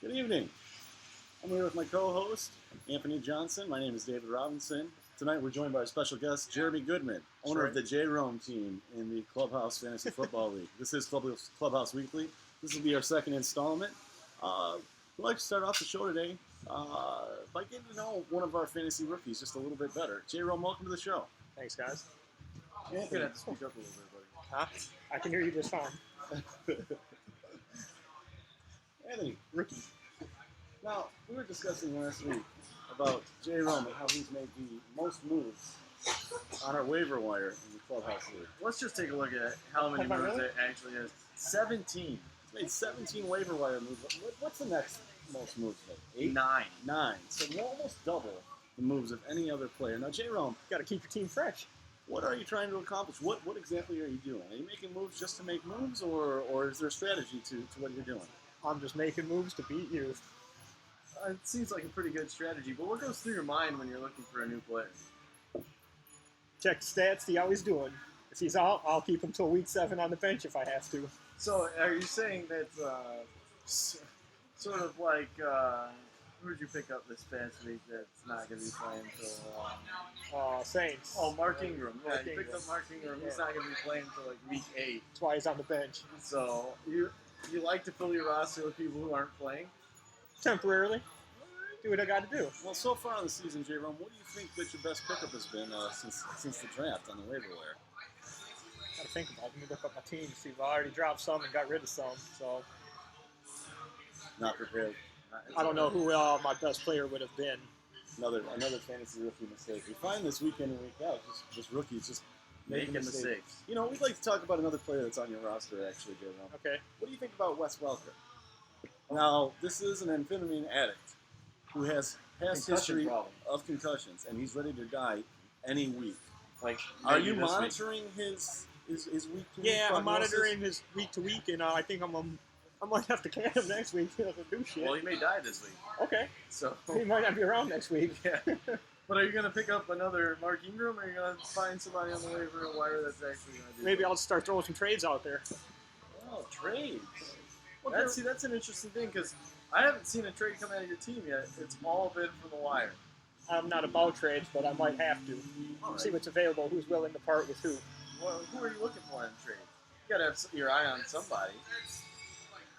Good evening. I'm here with my co-host, Anthony Johnson. My name is David Robinson. Tonight we're joined by our special guest, Jeremy Goodman, owner of the J-Rome team in the Clubhouse Fantasy Football League. This is Clubhouse Weekly. This will be our second installment. We'd like to start off the show today by getting to know one of our fantasy rookies just a little bit better. J-Rome, welcome to the show. Thanks, guys. You're going to have to speak up a little bit, buddy. Huh? I can hear you just fine. Anthony, rookie. Now, we were discussing last week about J-Rome and how he's made the most moves on our waiver wire in the Clubhouse League. Let's just take a look at how many moves it actually is. 17. He's made 17 waiver wire moves. What's the next most moves? Like 8? 9. 9. So you almost double the moves of any other player. Now, J-Rome, Got to keep your team fresh. what are you trying to accomplish? What exactly are you doing? Are you making moves just to make moves, or is there a strategy to what you're doing? I'm just making moves to beat you. It seems like a pretty good strategy, but what goes through your mind when you're looking for a new player? Check the stats, see how he's doing. If he's out, I'll keep him till week 7 on the bench if I have to. So, are you saying that sort of like who did you pick up this past week that's not going to be playing until Saints. Oh, Mark Ingram. Yeah, Mark you picked Ingram. up Mark Ingram. He's Yeah. not going to be playing until like week 8. That's why he's on the bench. So you like to fill your roster with people who aren't playing? Temporarily. Do what I got to do. Well, so far in the season, J-Rome, what do you think that your best pickup has been since the draft on the waiver wire? Got to think about it. Let me look up my team to see if I already dropped some and got rid of some. So Not prepared. I don't know who my best player would have been. Another fantasy rookie mistake. We find this week in and week out, just rookies just making mistakes. You know, we'd like to talk about another player that's on your roster, actually, J-Rome. Okay. What do you think about Wes Welker? Now, this is an amphetamine addict who has past Concussion history problem. of concussions, and he's ready to die any week. Like, Are maybe you this week. monitoring his week to week? Yeah, I'm prognosis? monitoring his week to week, and I think I might have to can him next week. He doesn't do shit. Well, he may die this week. Okay. So, He might not be around next week. yeah. But are you going to pick up another Mark Ingram, or are you going to find somebody on the waiver wire that's actually going to do Maybe it? I'll just start throwing some trades out there. Oh, trades. Well, That's an interesting thing, because I haven't seen a trade come out of your team yet. It's all been from the wire. I'm not about trades, but I might have to. All See right. what's available, who's willing to part with who. Well, who are you looking for in trade? You got to have your eye on somebody.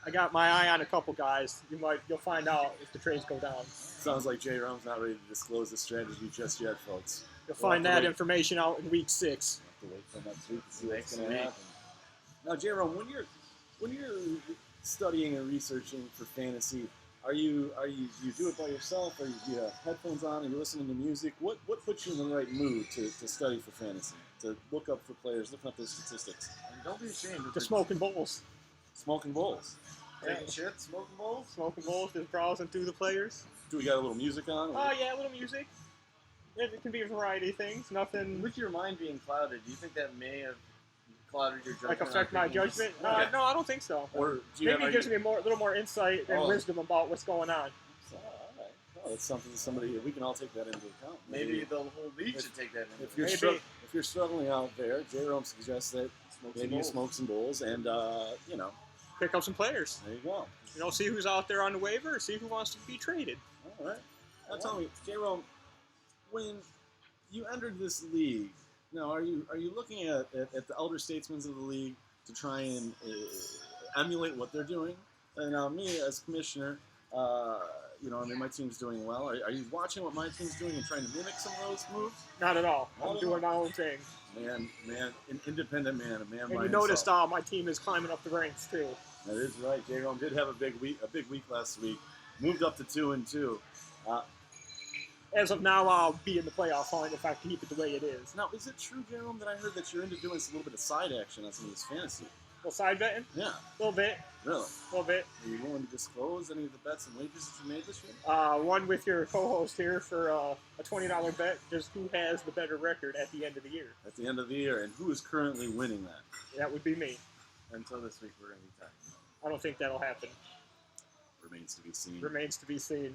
I got my eye on a couple guys. You'll find out if the trades go down. Sounds like J-Rome's not ready to disclose the strategy just yet, folks. You'll We'll find have to that wait. information out in week 6. Have to wait till next week to see what's Next going to week. happen. Now, J-Rome, when you're studying and researching for fantasy, you do it by yourself, or do you have headphones on and you're listening to music? What puts you in the right mood to study for fantasy? To look up for players, looking up their statistics, And don't be ashamed of The smoking bowls. smoking bowls. taking shit, smoking bowls. Smoking bowls, just browsing through the players. Do we got a little music on? Oh, yeah, a little music. It can be a variety of things. Nothing With your mind being clouded, do you think that may have clouded your judgment? like affect on my picking judgment. this? Yeah. No, I don't think so. Or do you Maybe have, it gives me a little more insight and Oh. wisdom about what's going on. All right. Well, that's somebody we can all take that into account. Maybe the whole league should take that into If you're Maybe. if you're struggling out there, J-Rome suggests that maybe you smoke some bowls, and Pick up some players. there you go. See who's out there on the waiver, see who wants to be traded. All right. Now tell me, J-Rome, when you entered this league, now are you looking at the elder statesmen of the league to try and emulate what they're doing? And now me as commissioner, my team's doing well. Are you watching what my team's doing and trying to mimic some of those moves? Not at all. Not I'm at doing my own thing. Man, an independent man, a man And by you himself. noticed my team is climbing up the ranks too. That is right. J-Rome did have a big week last week. Moved up to 2-2. As of now, I'll be in the playoff hunt if I keep it the way it is. Now, is it true, J-Rome, that I heard that you're into doing a little bit of side action on some of this fantasy? Well, side betting, Yeah, a little bit. really. Are Are you willing to disclose any of the bets and wagers that you made this year? One with your co-host here for a $20 bet, just who has the better record at the end of the year. At the end of the year, and who is currently winning that? That would be me. Until this week, we're going to be tied. I don't think that'll happen. Remains to be seen. Remains to be seen.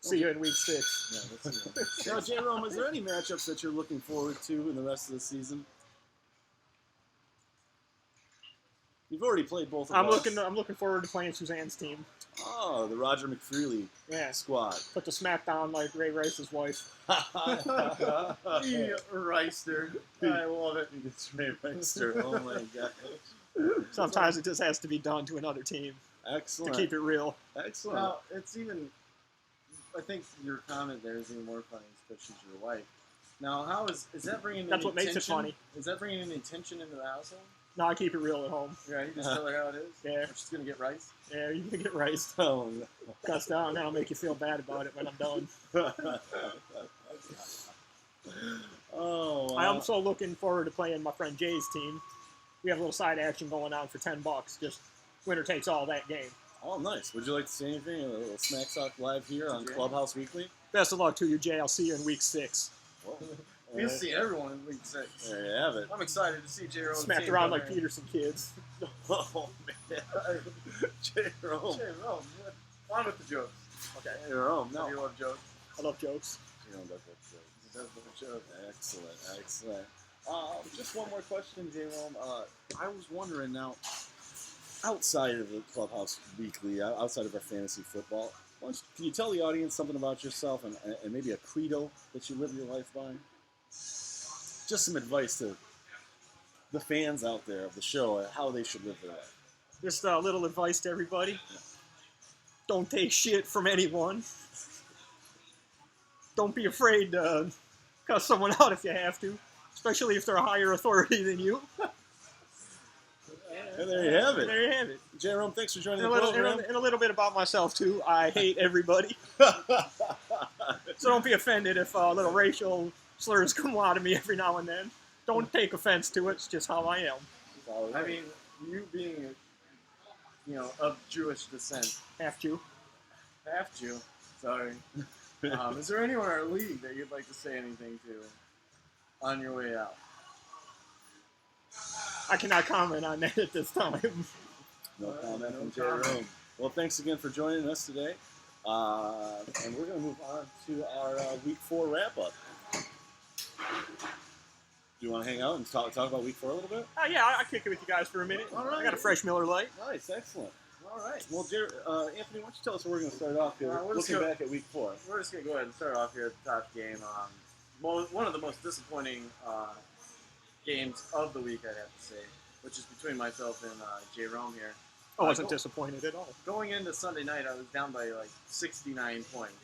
See you in week 6. Yeah, let's see. Now, J-Rome, is there any matchups that you're looking forward to in the rest of the season? You've already played both of I'm us. looking forward to playing Suzanne's team. Oh, the Roger McFreely squad. Put the smack down like Ray Rice's wife. Reister. I love it. It's Ray Ricer. Oh my god. Sometimes it just has to be done to another team Excellent. to keep it real. Excellent. Well, it's even. I think your comment there is even more funny because she's your wife. Now, how is that bringing? That's any what makes it tension? funny. Is that bringing any tension into the household? No, I keep it real at home. Yeah, you just tell her how it is. Yeah. She's gonna get rice. Yeah, you're gonna get rice. Oh no. Cuss down, and I'll make you feel bad about it when I'm done. Oh. Wow. I'm so looking forward to playing my friend Jay's team. We have a little side action going on for $10. Just winner takes all that game. Oh, nice. Would you like to say anything? A little Smack Talk live here on Clubhouse Weekly. Best of luck to you, Jay. I'll see you in week 6. Whoa. You'll see everyone in week 6. There you have it. I'm excited to see J-Rome. Smacked around like Peterson kids. Oh man. Jerome. J-Rome. On with the jokes. Okay. Jerome. No. You love jokes. I love jokes. Jerome does love jokes. He does love jokes. Excellent. Excellent. Just one more question, Jerome. I was wondering now, outside of the Clubhouse Weekly, outside of our fantasy football, can you tell the audience something about yourself and maybe a credo that you live your life by? Just some advice to the fans out there of the show, how they should live their life. Just a little advice to everybody. Don't take shit from anyone. Don't be afraid to cuss someone out if you have to, especially if they're a higher authority than you. And there you have it. There you have it. Jerome, thanks for joining And the program. and a little bit about myself, too. I hate everybody. So don't be offended if little racial slurs come out of me every now and then. Don't take offense to it. It's just how I am. I mean, you being, of Jewish descent. Half Jew. Half Jew. Sorry. Is there anyone in our league that you'd like to say anything to on your way out? I cannot comment on that at this time. No comment from Jerome. Well, thanks again for joining us today. And we're going to move on to our Week 4 wrap-up. Do you want to hang out and talk about Week 4 a little bit? Yeah, I'll kick it with you guys for a minute. All right. I got a fresh Miller Lite. Nice, excellent. All right. Well, Anthony, why don't you tell us where we're going to start off here, We're just looking back at Week 4. We're just going to go ahead and start off here at the top game. One of the most disappointing games of the week, I'd have to say, which is between myself and J-Rome here. I wasn't disappointed at all. Going into Sunday night, I was down by like 69 points.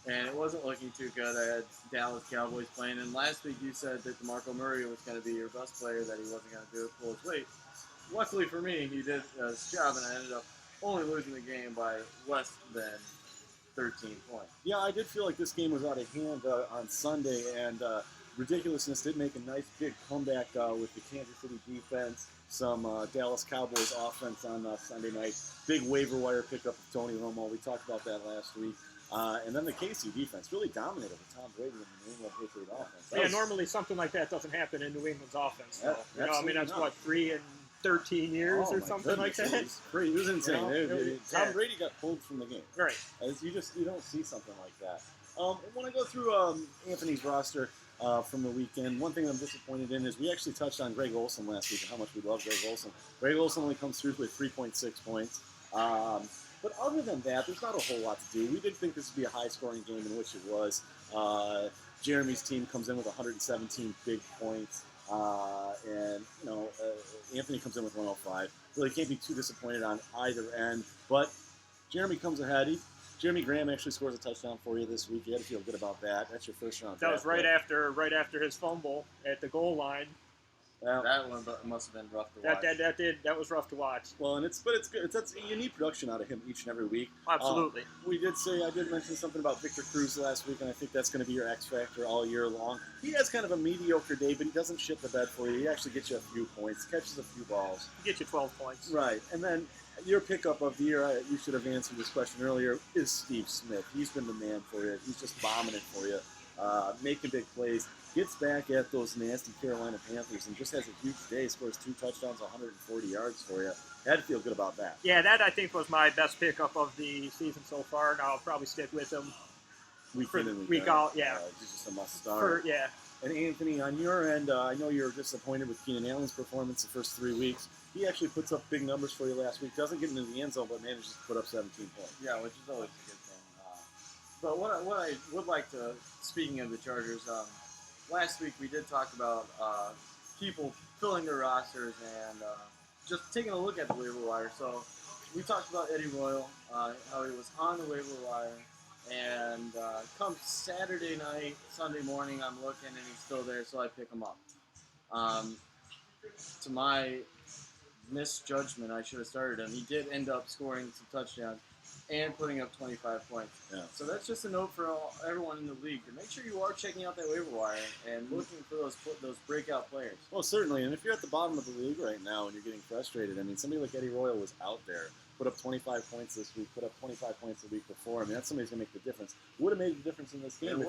And it wasn't looking too good. I had Dallas Cowboys playing. And last week you said that DeMarco Murray was going to be your best player, that he wasn't going to pull his weight. Luckily for me, he did his job, and I ended up only losing the game by less than 13 points. Yeah, I did feel like this game was out of hand on Sunday, and Ridiculousness did make a nice big comeback with the Kansas City defense, some Dallas Cowboys offense on Sunday night. Big waiver wire pickup of Tony Romo. We talked about that last week. And then the KC defense really dominated with Tom Brady and the New England Patriot offense. Normally something like that doesn't happen in New England's offense. Yeah, That's what, 3 and 13 years or something like that? It was insane. Tom Brady got pulled from the game. Right. You don't see something like that. When I go through Anthony's roster from the weekend, one thing I'm disappointed in is we actually touched on Greg Olsen last week and how much we love Greg Olsen. Greg Olsen only comes through with 3.6 points. But other than that, there's not a whole lot to do. We did think this would be a high-scoring game, in which it was. Jeremy's team comes in with 117 big points, and Anthony comes in with 105. Really can't be too disappointed on either end. But Jeremy comes ahead. Jeremy Graham actually scores a touchdown for you this week. You had to feel good about that. That's your first round. That was right after his fumble at the goal line. Well, that one must have been rough to watch. That was rough to watch. Well, and it's good. You need production out of him each and every week. Absolutely. I did mention something about Victor Cruz last week, and I think that's going to be your X factor all year long. He has kind of a mediocre day, but he doesn't shit the bed for you. He actually gets you a few points, catches a few balls. He gets you 12 points. Right, and then your pickup of the year, you should have answered this question earlier, is Steve Smith. He's been the man for you. He's just bombing it for you, making big plays. Gets back at those nasty Carolina Panthers and just has a huge day. Scores 2 touchdowns, 140 yards for you. Had to feel good about that. Yeah, that I think was my best pickup of the season so far, and I'll probably stick with him week in and week out. Yeah, he's just a must start. Yeah. And Anthony, on your end, I know you're disappointed with Keenan Allen's performance the first 3 weeks. he actually puts up big numbers for you last week. Doesn't get into the end zone, but manages to put up 17 points. Yeah, which is always a good thing. But what I would like to, speaking of the Chargers, last week we did talk about people filling their rosters and just taking a look at the waiver wire. So we talked about Eddie Royal, how he was on the waiver wire, and come Saturday night, Sunday morning, I'm looking and he's still there, so I pick him up. To my misjudgment, I should have started him. He did end up scoring some touchdowns and putting up 25 points. Yeah. So that's just a note for everyone in the league to make sure you are checking out that waiver wire and looking for those breakout players. Well, certainly, and if you're at the bottom of the league right now and you're getting frustrated, I mean, somebody like Eddie Royal was out there, put up 25 points this week, put up 25 points the week before. I mean, that's somebody's going to make the difference. Would have made the difference in this game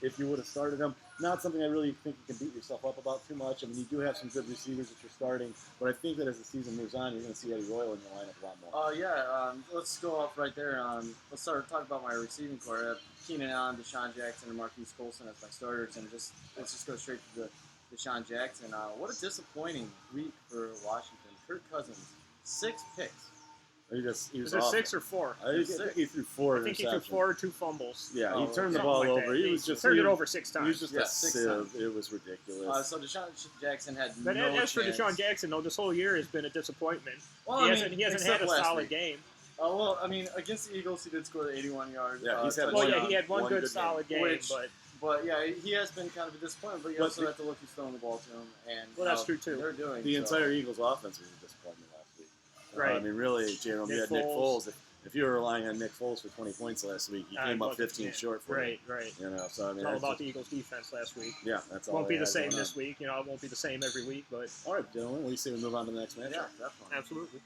if you would have started him. Not something I really think you can beat yourself up about too much. I mean, you do have some good receivers that you're starting, but I think that as the season moves on, you're going to see Eddie Royal in your lineup a lot more. Let's go off right there. Let's start talking about my receiving core. I have Keenan Allen, Deshaun Jackson, and Marquise Colson as my starters, and let's just go straight to the Deshaun Jackson. What a disappointing week for Washington. Kirk Cousins, 6 picks. He was it awful. 6 or 4? I think he threw 4 I think he threw 4 or 2 fumbles. Yeah, he turned the Something ball like over. that. He was just turned it over 6 times. He was just Yeah, a 6 sieve. times. It was ridiculous. So Deshaun Jackson had But no as for chance. Deshaun Jackson, though, this whole year has been a disappointment. Well, He hasn't had a solid game. Against the Eagles, he did score the 81-yard. Yeah, he's had touchdown. Well, yeah, he had one good game. solid game, Which- but But yeah, he has been kind of a disappointment. But you also have to look who's throwing the ball to him, and Well, that's how true, too. They're doing The so. entire Eagles offense was a disappointment last week. Right. I mean, really, Jerome, you Nick had Nick Foles. Foles. If you were relying on Nick Foles for 20 points last week, you came up 15 short for right, him. right. You know, so I mean, It's all that's about just- the Eagles' defense last week. Yeah, that's all. Won't be they the had same going this on. week. You know, it won't be the same every week, but All right, gentlemen, what do you say we move on to the next match? Yeah, definitely. absolutely.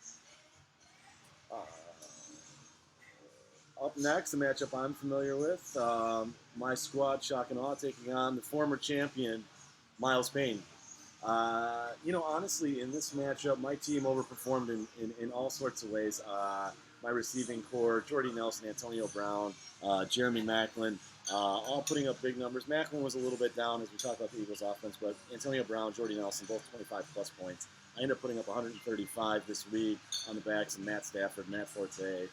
Up next, a matchup I'm familiar with. My squad, shock and awe, taking on the former champion, Miles Payne. Honestly, in this matchup, my team overperformed in all sorts of ways. My receiving core, Jordy Nelson, Antonio Brown, Jeremy Maclin, all putting up big numbers. Maclin was a little bit down as we talk about the Eagles offense, but Antonio Brown, Jordy Nelson, both 25-plus points. I ended up putting up 135 this week on the backs of Matt Stafford, Matt Forte.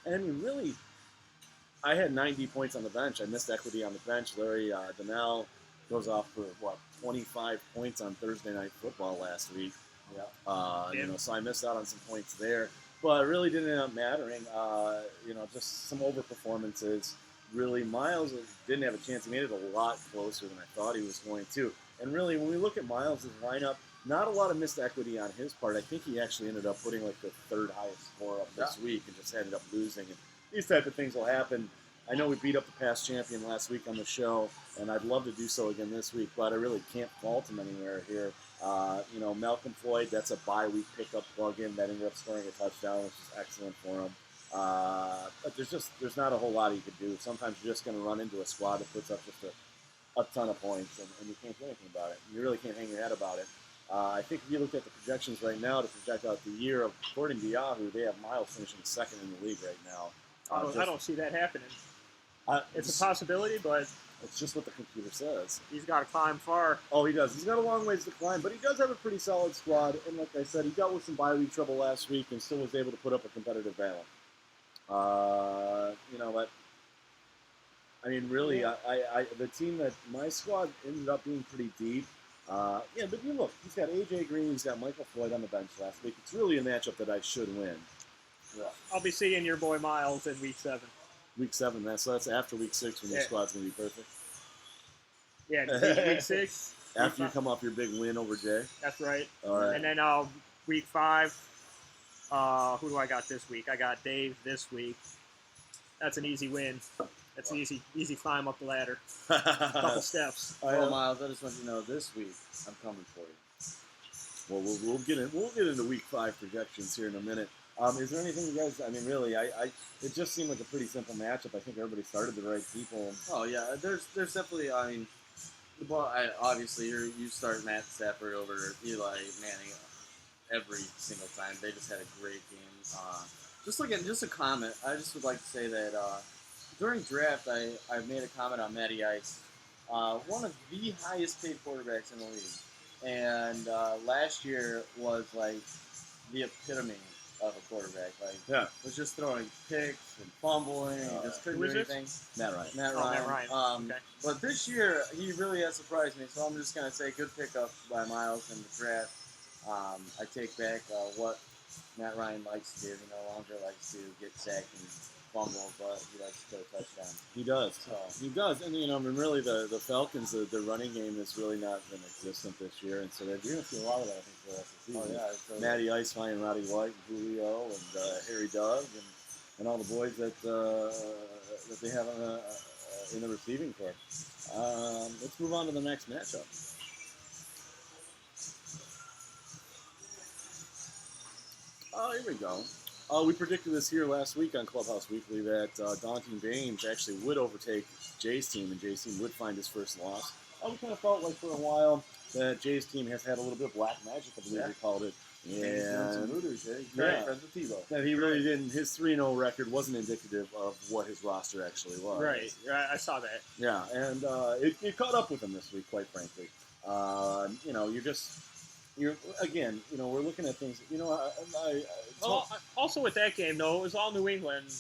And I mean, really, I had 90 points on the bench. I missed equity on the bench. Larry Donnell goes off for, 25 points on Thursday Night Football last week. Yeah. So I missed out on some points there. But it really didn't end up mattering. Just some overperformances. Really, Miles didn't have a chance. He made it a lot closer than I thought he was going to. And really, when we look at Miles' lineup, not a lot of missed equity on his part. I think he actually ended up putting like the 3rd highest score up this week and just ended up losing. And these type of things will happen. I know we beat up the past champion last week on the show, and I'd love to do so again this week, but I really can't fault him anywhere here. Malcolm Floyd, that's a bye-week pickup plug-in that ended up scoring a touchdown, which is excellent for him. But there's not a whole lot he could do. Sometimes you're just going to run into a squad that puts up just a ton of points, and you can't do anything about it. You really can't hang your head about it. I think if you look at the projections right now to project out the year, according to Yahoo, they have Miles finishing 2nd in the league right now. I don't see that happening. It's a possibility, but it's just what the computer says. He's got to climb far. Oh, he does. He's got a long ways to climb, but he does have a pretty solid squad. And like I said, he dealt with some bye-week trouble last week and still was able to put up a competitive battle. But I mean, really, the team that my squad ended up being pretty deep. But you look, he's got A.J. Green, he's got Michael Floyd on the bench last week. It's really a matchup that I should win. Yeah. I'll be seeing your boy Miles in week 7. Week 7, so that's after week 6 when your squad's going to be perfect. Yeah, week 6. After you come off your big win over Jay. That's right. All right. And then week 5, who do I got this week? I got Dave this week. That's an easy win. That's an easy climb up the ladder. A couple steps. Well, Miles, I just want you to know this week I'm coming for you. Well, we'll get into week 5 projections here in a minute. Is there anything you guys? I mean, really, it just seemed like a pretty simple matchup. I think everybody started the right people. Oh yeah, there's definitely. I mean, obviously you start Matt Stafford over Eli Manning every single time. They just had a great game. Just a comment. I just would like to say that during draft, I made a comment on Matty Ice, one of the highest paid quarterbacks in the league. And last year was like the epitome of a quarterback. Like, was just throwing picks and fumbling and just couldn't do anything. Matt Ryan. Matt Ryan. Okay. But this year, he really has surprised me. So I'm just going to say good pickup by Miles in the draft. I take back what Matt Ryan likes to do. He no longer likes to get sacked and fumble, but he likes to throw touchdowns. He does. So, He does. And, I mean, really, the Falcons, the running game has really not been existent this year. And so you're going to see a lot of that, I think, for the rest of the season. yeah. Matty Ice finding Roddy White and Julio and Harry Doug and all the boys that they have in the receiving corps. Let's move on to the next matchup. Oh, here we go. We predicted this here last week on Clubhouse Weekly that Daunting Baines actually would overtake Jay's team, and Jay's team would find his first loss. We kind of felt like for a while that Jay's team has had a little bit of black magic, I believe we called it. And friends with Tebow. That he really didn't. His 3-0 record wasn't indicative of what his roster actually was. Right. I saw that. Yeah, and it caught up with him this week, quite frankly. We're looking at things. Also with that game, though, it was all New England.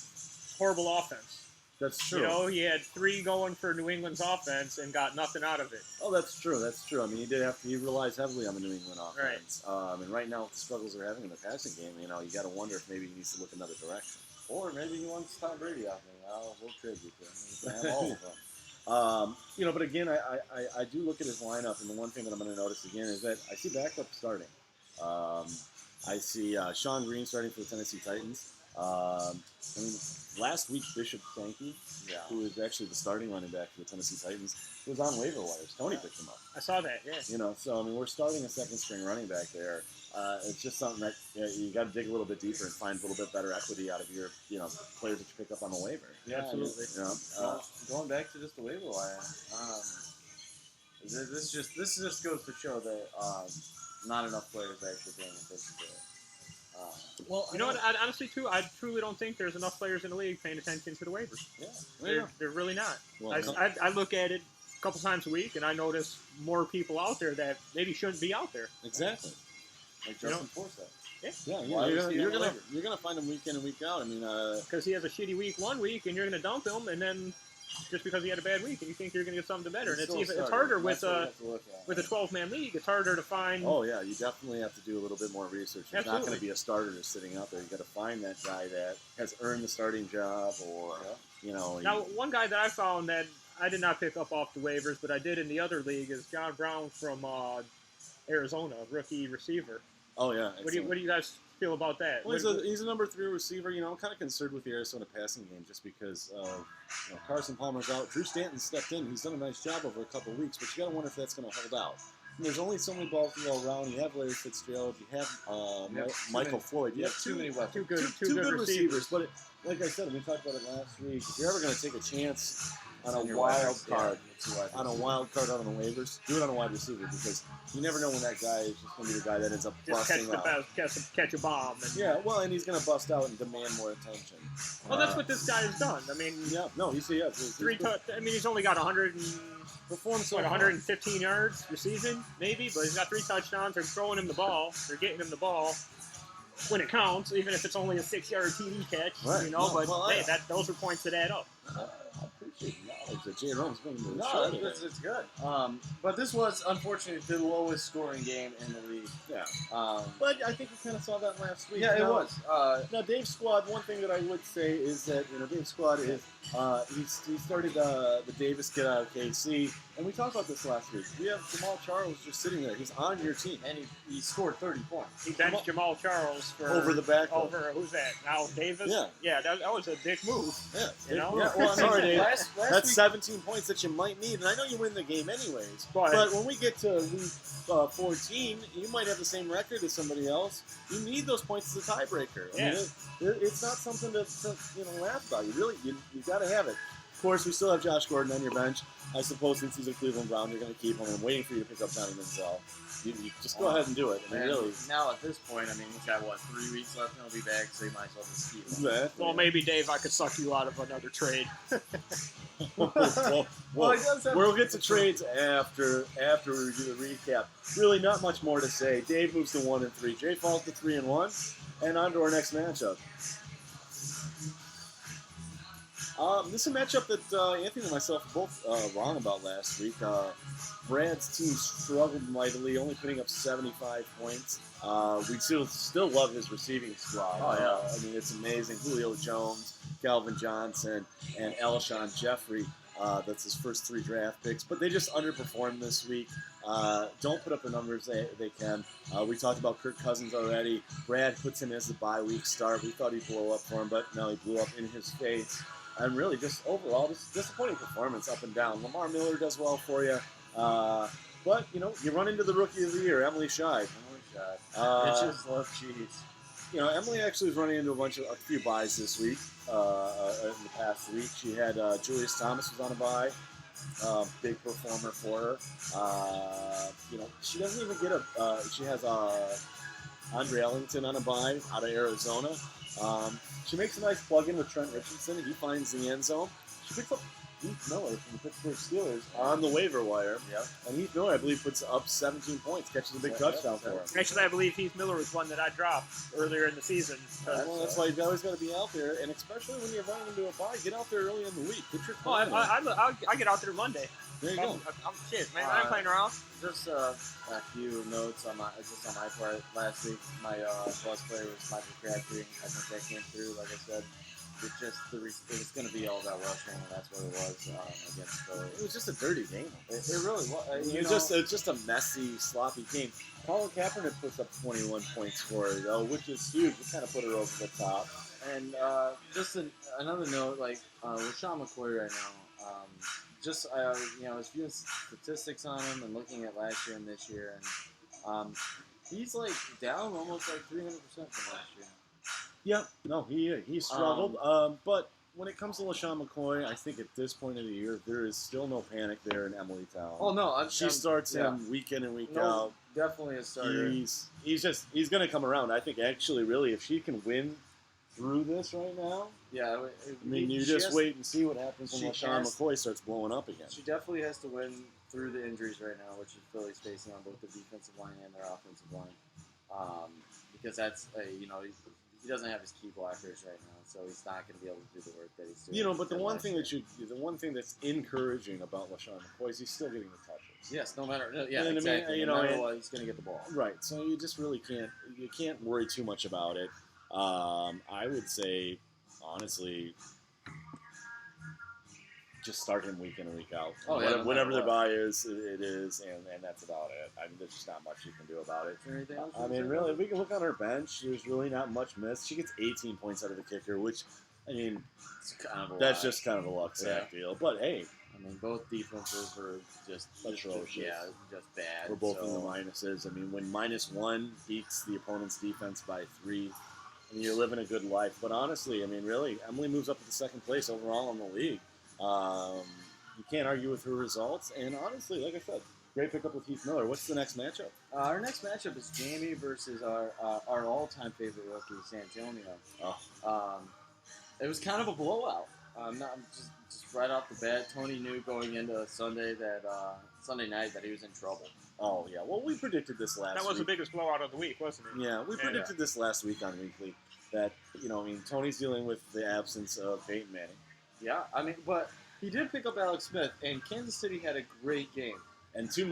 Horrible offense. That's true. He had 3 going for New England's offense and got nothing out of it. Oh, that's true. I mean, he relies heavily on the New England offense. Right. And right now, with the struggles they're having in the passing game, you got to wonder if maybe he needs to look another direction. Or maybe he wants Tom Brady out there. We'll trade you to him. You can have all of them. But again, I do look at his lineup, and the one thing that I'm going to notice again is that I see backup starting. I see Sean Green starting for the Tennessee Titans. Last week Bishop Sankey, who is actually the starting running back for the Tennessee Titans, was on waiver wires. Tony picked him up. I saw that. Yeah. So we're starting a second string running back there. It's just something that you got to dig a little bit deeper and find a little bit better equity out of your players that you pick up on the waiver. Yeah, absolutely. Going back to just the waiver wire, this just goes to show that not enough players are actually paying attention to it. Honestly, too, I truly don't think there's enough players in the league paying attention to the waivers. Yeah, they're really not. Well, I look at it a couple times a week, and I notice more people out there that maybe shouldn't be out there. Exactly. Like Justin Forsett. You're gonna find him week in and week out. I mean, because he has a shitty week one week, and you're gonna dump him, and then just because he had a bad week, and you think you're gonna get something better, and it's harder with a 12-man league. It's harder to find. Oh yeah, you definitely have to do a little bit more research. It's not going to be a starter just sitting out there. You got to find that guy that has earned the starting job, or Now, one guy that I found that I did not pick up off the waivers, but I did in the other league is John Brown from Arizona, rookie receiver. Oh yeah. What do you guys feel about that? Well, he's a number 3 receiver. I'm kind of concerned with the Arizona passing game just because Carson Palmer's out. Drew Stanton stepped in. He's done a nice job over a couple of weeks, but you got to wonder if that's going to hold out. And there's only so many balls to go around. You have Larry Fitzgerald. You have Michael Floyd. You have too many weapons. Two good receivers. But like I said, we talked about it last week. If you're ever going to take a chance on a wild card, out on the waivers, do it on a wide receiver because you never know when that guy is just going to be the guy that ends up busting out. Catch a bomb. And he's going to bust out and demand more attention. Well, that's what this guy has done. I mean, he's only got 115 yards receiving, maybe, but he's got 3 touchdowns. They're throwing him the ball. They're getting him the ball when it counts, even if it's only a 6-yard TD catch. Right. Those are points that add up. I appreciate the knowledge that Jay Rome's bringing to the show. It's good. But this was, unfortunately, the lowest scoring game in the league. Yeah. But I think we kind of saw that last week. Yeah, it was. Now, Dave's squad, one thing that I would say is that, Dave's squad is, he started the Davis kid out of KC, and we talked about this last week. We have Jamal Charles just sitting there. He's on your team. And he scored 30 points. He benched Jamal Charles for... Over the back. Who's that? Al Davis? Yeah. Yeah, that was a dick move. Yeah. Yeah, well, sorry, Dave. Last That's week, 17 points that you might need, and I know you win the game anyways. But when we get to week 14, you might have the same record as somebody else. You need those points as a tiebreaker. I mean, it's not something to laugh about. You got to have it. Of course, we still have Josh Gordon on your bench. I suppose since he's a Cleveland Brown, you're going to keep him. I'm waiting for you to pick up Johnny Manziel. You just go ahead and do it. I mean, really. Now at this point, I mean, he's got, 3 weeks left and he'll be back, so you might as well just keep him. Exactly. Well, maybe, Dave, I could suck you out of another trade. We'll get to trades after we do the recap. Really, not much more to say. Dave moves to 1-3. Jay falls to 3-1, and on to our next matchup. This is a matchup that Anthony and myself were both wrong about last week. Brad's team struggled mightily, only putting up 75 points. We still love his receiving squad. Oh, yeah. I mean, it's amazing. Julio Jones, Calvin Johnson, and Alshon Jeffrey. That's his first 3 draft picks. But they just underperformed this week. Don't put up the numbers they can. We talked about Kirk Cousins already. Brad puts him as the bye week start. We thought he'd blow up for him, but no, he blew up in his face. And really, just overall, just disappointing performance up and down. Lamar Miller does well for you. But, you run into the Rookie of the Year, Emily Scheid. Bitches love cheese. Emily actually was running into a few buys this week. In the past week, she had Julius Thomas was on a buy. Big performer for her. She doesn't even get she has Andre Ellington on a buy out of Arizona. She makes a nice plug-in with Trent Richardson. He finds the end zone. She picks up Heath Miller from the Pittsburgh Steelers on the waiver wire. Yeah. And Heath Miller, I believe, puts up 17 points, catches a big touchdown for him. Actually, I believe Heath Miller was one that I dropped earlier in the season. Well, that's why you've always got to be out there, and especially when you're running into a bye, get out there early in the week. Get your I get out there Monday. There you go. I'm shit, man. I ain't playing around. Just a few notes on my part. Last week, my bus player was Michael Crabtree. I think that came through. Like I said, it was going to be all about rushing, and that's what it was against Philly. It was just a dirty game. It really was. It was just a messy, sloppy game. Colin Kaepernick puts up 21 points for her, though, which is huge. It kind of put her over the top. And just another note, LaShawn McCoy right now. I was viewing statistics on him and looking at last year and this year, and he's down almost 300% from last year. Yeah, no, he struggled. But when it comes to LaShawn McCoy, I think at this point of the year, there is still no panic there in Emily-town. Oh no, she starts him week in and week out. Definitely a starter. He's going to come around. I think actually, really, if she can win through this right now. Yeah, you just wait and see what happens when LaShawn McCoy starts blowing up again. She definitely has to win through the injuries right now, which is Philly's facing on both the defensive line and their offensive line. Because that's he doesn't have his key blockers right now, so he's not going to be able to do the work that he's doing. But the one thing that's encouraging about LaShawn McCoy is he's still getting the touches. Yes, no matter exactly. No matter what, he's going to get the ball. Right. So you just really can't worry too much about it. I would say, honestly, just start him week in and week out. Oh, yeah, whatever their buy is, it is, and that's about it. I mean, there's just not much you can do about it. Anything else Really, if we can look on her bench, there's really not much missed. She gets 18 points out of the kicker, which, it's kind of that's just kind of a luck sack deal. But hey, both defenses were just atrocious. Just bad. We're both in the minuses. When -1 beats the opponent's defense by 3. You're living a good life. But honestly, really, Emily moves up to the second place overall in the league. You can't argue with her results. And honestly, like I said, great pickup with Heath Miller. What's the next matchup? Our next matchup is Jamie versus our all-time favorite rookie, Santonio. It was kind of a blowout. Just right off the bat, Tony knew going into Sunday night that he was in trouble. Oh, yeah. Well, we predicted this last week. That was the biggest blowout of the week, wasn't it? Yeah, we predicted this last week on Weekly that, Tony's dealing with the absence of Peyton Manning. Yeah, but he did pick up Alex Smith, and Kansas City had a great game. And to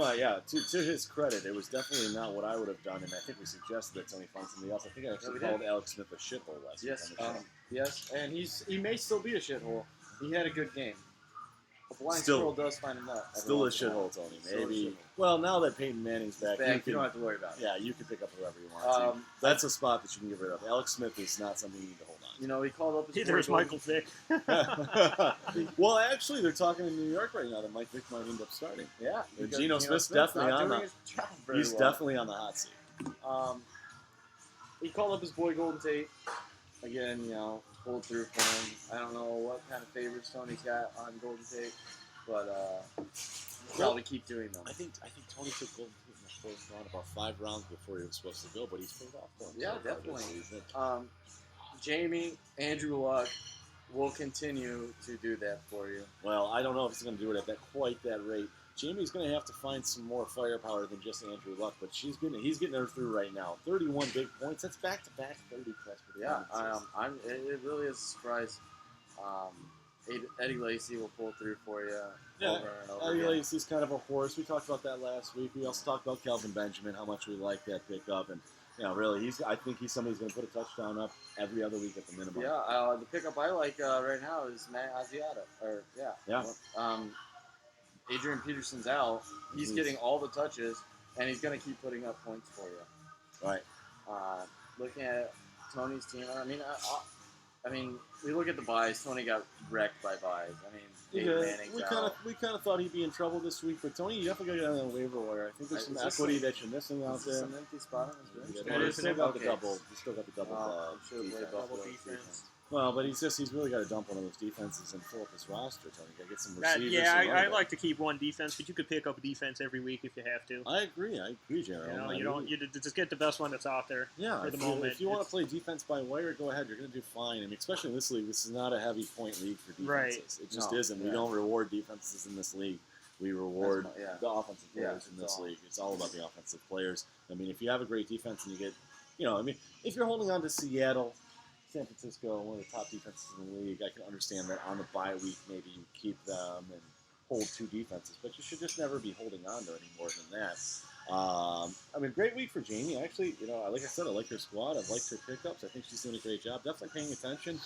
his credit, it was definitely not what I would have done, and I think we suggested that Tony find somebody else. I think I actually called Alex Smith a shithole last week. Yes, and he may still be a shithole. He had a good game. A blind squirrel does find a nut. Still a shithole, Tony. Maybe. Well, now that Peyton Manning's back, you don't have to worry about it. Yeah, you can pick up whoever you want to. That's a spot that you can get rid of. Alex Smith is not something you need to hold on. He called up his Either is Michael Vick. Well, actually, they're talking in New York right now that Mike Vick might end up starting. Yeah. Geno Smith's definitely on the definitely on the hot seat. He called up his boy Golden Tate. again, pulled through for him. I don't know what kind of favors Tony's got on Golden Tate, but he'll probably keep doing them. I think Tony took Golden Tate in the fourth round about 5 rounds before he was supposed to go, but he's paid off for him. Yeah, definitely. Jamie, Andrew Luck will continue to do that for you. Well, I don't know if he's going to do it at quite that rate. Jamie's going to have to find some more firepower than just Andrew Luck, but he's getting her through right now. 31 big points. That's back-to-back 30-plus performances. It really is a surprise. Eddie Lacy will pull through for you over and over Eddie again. Lacy's kind of a horse. We talked about that last week. We also talked about Kelvin Benjamin, how much we like that pickup, and really, I think he's somebody who's going to put a touchdown up every other week at the minimum. Yeah, the pickup I like right now is Matt Asiata. Adrian Peterson's out. He's getting all the touches, and he's going to keep putting up points for you. Right. Looking at Tony's team, I mean, we look at the buys. Tony got wrecked by buys. Peyton Manning's out. We kind of thought he'd be in trouble this week, but Tony, you definitely got to get on the waiver wire. I think there's some equity that you're missing out there. Some empty spot on his bench. Yeah, he's still got the double. He's still got the double. Double defense. Well, but he's really got to dump one of those defenses and fill up his roster. Tony, got to get some receivers. I like to keep one defense, but you could pick up a defense every week if you have to. I agree, Jerry. You just get the best one that's out there. Yeah, for the moment. If you want to play defense by wire, go ahead. You're going to do fine. Especially in this league, this is not a heavy point league for defenses. Right. It just isn't. We don't reward defenses in this league. We reward the offensive players in this league. It's all about the offensive players. If you have a great defense and you get, if you're holding on to Seattle, San Francisco, one of the top defenses in the league, I can understand that on the bye week maybe you keep them and hold 2 defenses, but you should just never be holding on to any more than that. Great week for Jamie. Actually, like I said, I like her squad. I've liked her pickups. I think she's doing a great job. Definitely paying attention.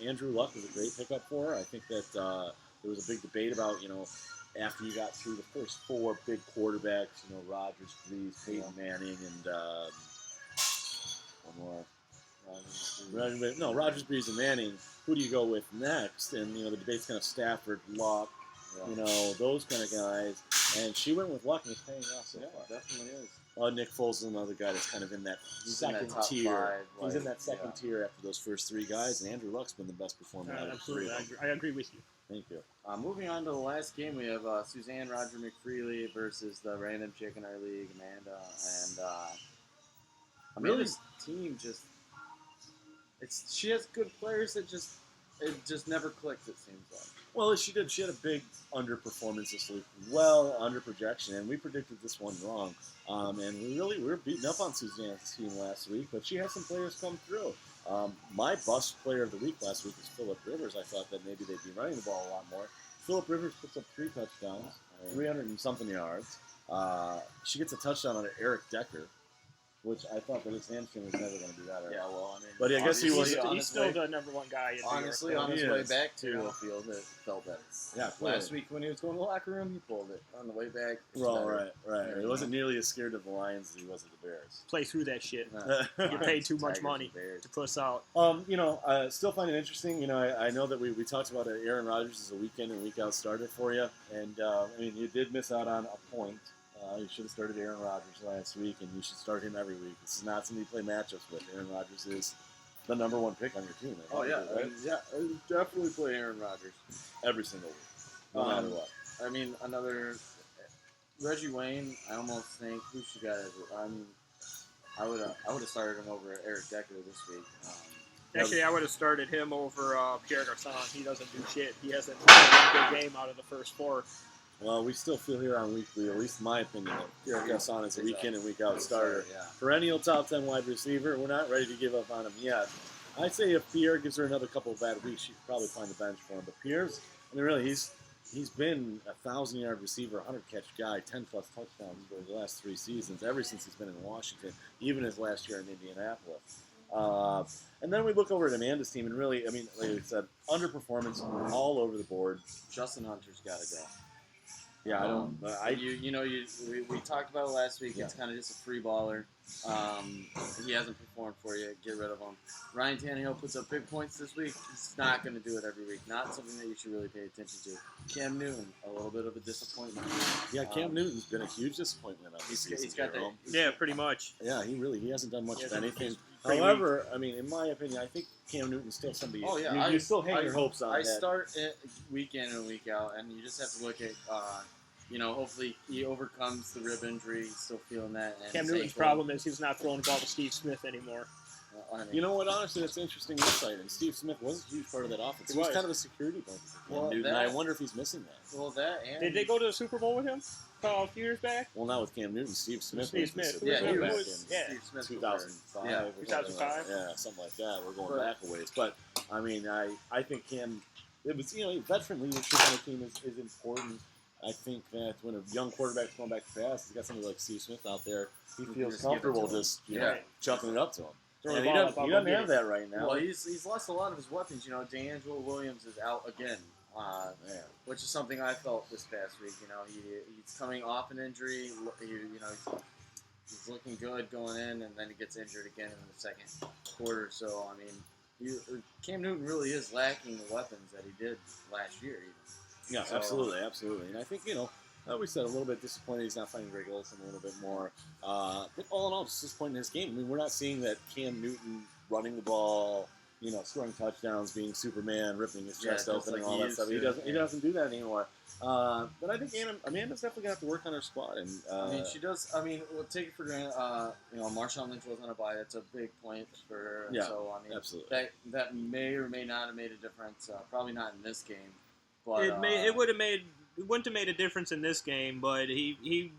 Andrew Luck was a great pickup for her. I think that there was a big debate about, after you got through the first 4 big quarterbacks, Rodgers, Brees, Peyton Manning, and one more. Rodgers, Brees, and Manning. Who do you go with next? And the debate's kind of Stafford, Luck, those kind of guys. And she went with Luck, and he's paying off so far. Definitely is. Nick Foles is another guy that's kind of in that second tier. He's in that second tier after those first 3 guys, and Andrew Luck's been the best performer out of the 3. Absolutely, I agree with you. Thank you. Moving on to the last game, we have Suzanne Roger McFreely versus the random chick in our league, Amanda. And Amanda's team she has good players that it just never clicks, it seems like. Well, she did. She had a big underperformance this week, well under projection, and we predicted this one wrong. And we were beating up on Suzanne's team last week, but she had some players come through. My bust player of the week last week was Phillip Rivers. I thought that maybe they'd be running the ball a lot more. Phillip Rivers puts up 3 touchdowns, 300 and something yards. She gets a touchdown on Eric Decker, which I thought that his hamstring was never going to be better. Yeah, well, but I guess he was. He's still the number 1 guy in honestly, New on York. his way back to the field, it felt better. Yeah, last week when he was going to the locker room, he pulled it. On the way back, right. He wasn't nearly as scared of the Lions as he was of the Bears. Play through that shit. You paid too much money to puss out. Still find it interesting. I know that we talked about Aaron Rodgers as a weekend and week out starter for you, and you did miss out on a point. You should have started Aaron Rodgers last week, and you should start him every week. This is not somebody to play matchups with. Aaron Rodgers is the number 1 pick on your team. Right? Definitely play Aaron Rodgers every single week, no matter what. Another Reggie Wayne. I almost think who she got. I would have started him over Eric Decker this week. Actually, I would have started him over Pierre Garçon. He doesn't do shit. He hasn't had 1 good game out of the first 4. Well, we still feel here on weekly, at least in my opinion, that Pierre Garçon is a week in and week out starter. Perennial top 10 wide receiver. We're not ready to give up on him yet. I'd say if Pierre gives her another couple of bad weeks, she could probably find the bench for him. But Pierre's, really, he's been a 1,000-yard receiver, 100-catch guy, 10-plus touchdowns for the last 3 seasons, ever since he's been in Washington, even his last year in Indianapolis. And then we look over at Amanda's team, and really, like I said, underperformance all over the board. Justin Hunter's got to go. Yeah, I don't. We talked about it last week. Yeah. It's kind of just a free baller. He hasn't performed for you. Get rid of him. Ryan Tannehill puts up big points this week. He's not going to do it every week. Not something that you should really pay attention to. Cam Newton, a little bit of a disappointment. Yeah, Cam Newton's been a huge disappointment on this season. Yeah, pretty much. Yeah, he hasn't done much of anything. pretty weak. However, I mean, in my opinion, I think Cam Newton's still somebody. Oh, yeah, you still hang your hopes on I that. start it week in and week out, and you just have to look at, hopefully he overcomes the rib injury. He's still feeling that. And Cam his Newton's ankle. problem is he's not throwing the ball to Steve Smith anymore. You know what? Honestly, that's interesting insight. And Steve Smith was a huge part of that offense. He was kind of a security blanket for Cam Newton. And I wonder if he's missing that. Well, that and Did they go to the Super Bowl with him a few years back? Well, not with Cam Newton. Steve Smith. Steve Smith. Yeah, he he was. was. Yeah. Steve Smith 2005. Yeah, 2005. Yeah, something like that. We're going back a ways. But, I mean, I think Cam, it was, veteran leadership on the team is important. I think that when a young quarterback's going back to pass, he's got somebody like Steve Smith out there, he feels just give it comfortable to him. just chucking it up to him. Throwing And the he ball doesn't, up, he I'll doesn't go have get it. that right now. Well, he's lost a lot of his weapons. D'Angelo Williams is out again, which is something I felt this past week. He's coming off an injury. He's looking good going in, and then he gets injured again in the second quarter. So, I mean, Cam Newton really is lacking the weapons that he did last year, even. Yeah, So, absolutely. And I think, we said a little bit disappointed he's not finding Greg Olsen a little bit more. But all in all, just disappointed in his game. I mean, we're not seeing that Cam Newton running the ball, scoring touchdowns, being Superman, ripping his chest open and all that stuff. He doesn't do that anymore. But I think Amanda's definitely going to have to work on her squad. And I mean, she does. I mean, we'll take it for granted. Marshawn Lynch wasn't a bye. That's a big point for her. Yeah, so, I mean, absolutely. That may or may not have made a difference. Probably not in this game. But It wouldn't have made a difference in this game, but he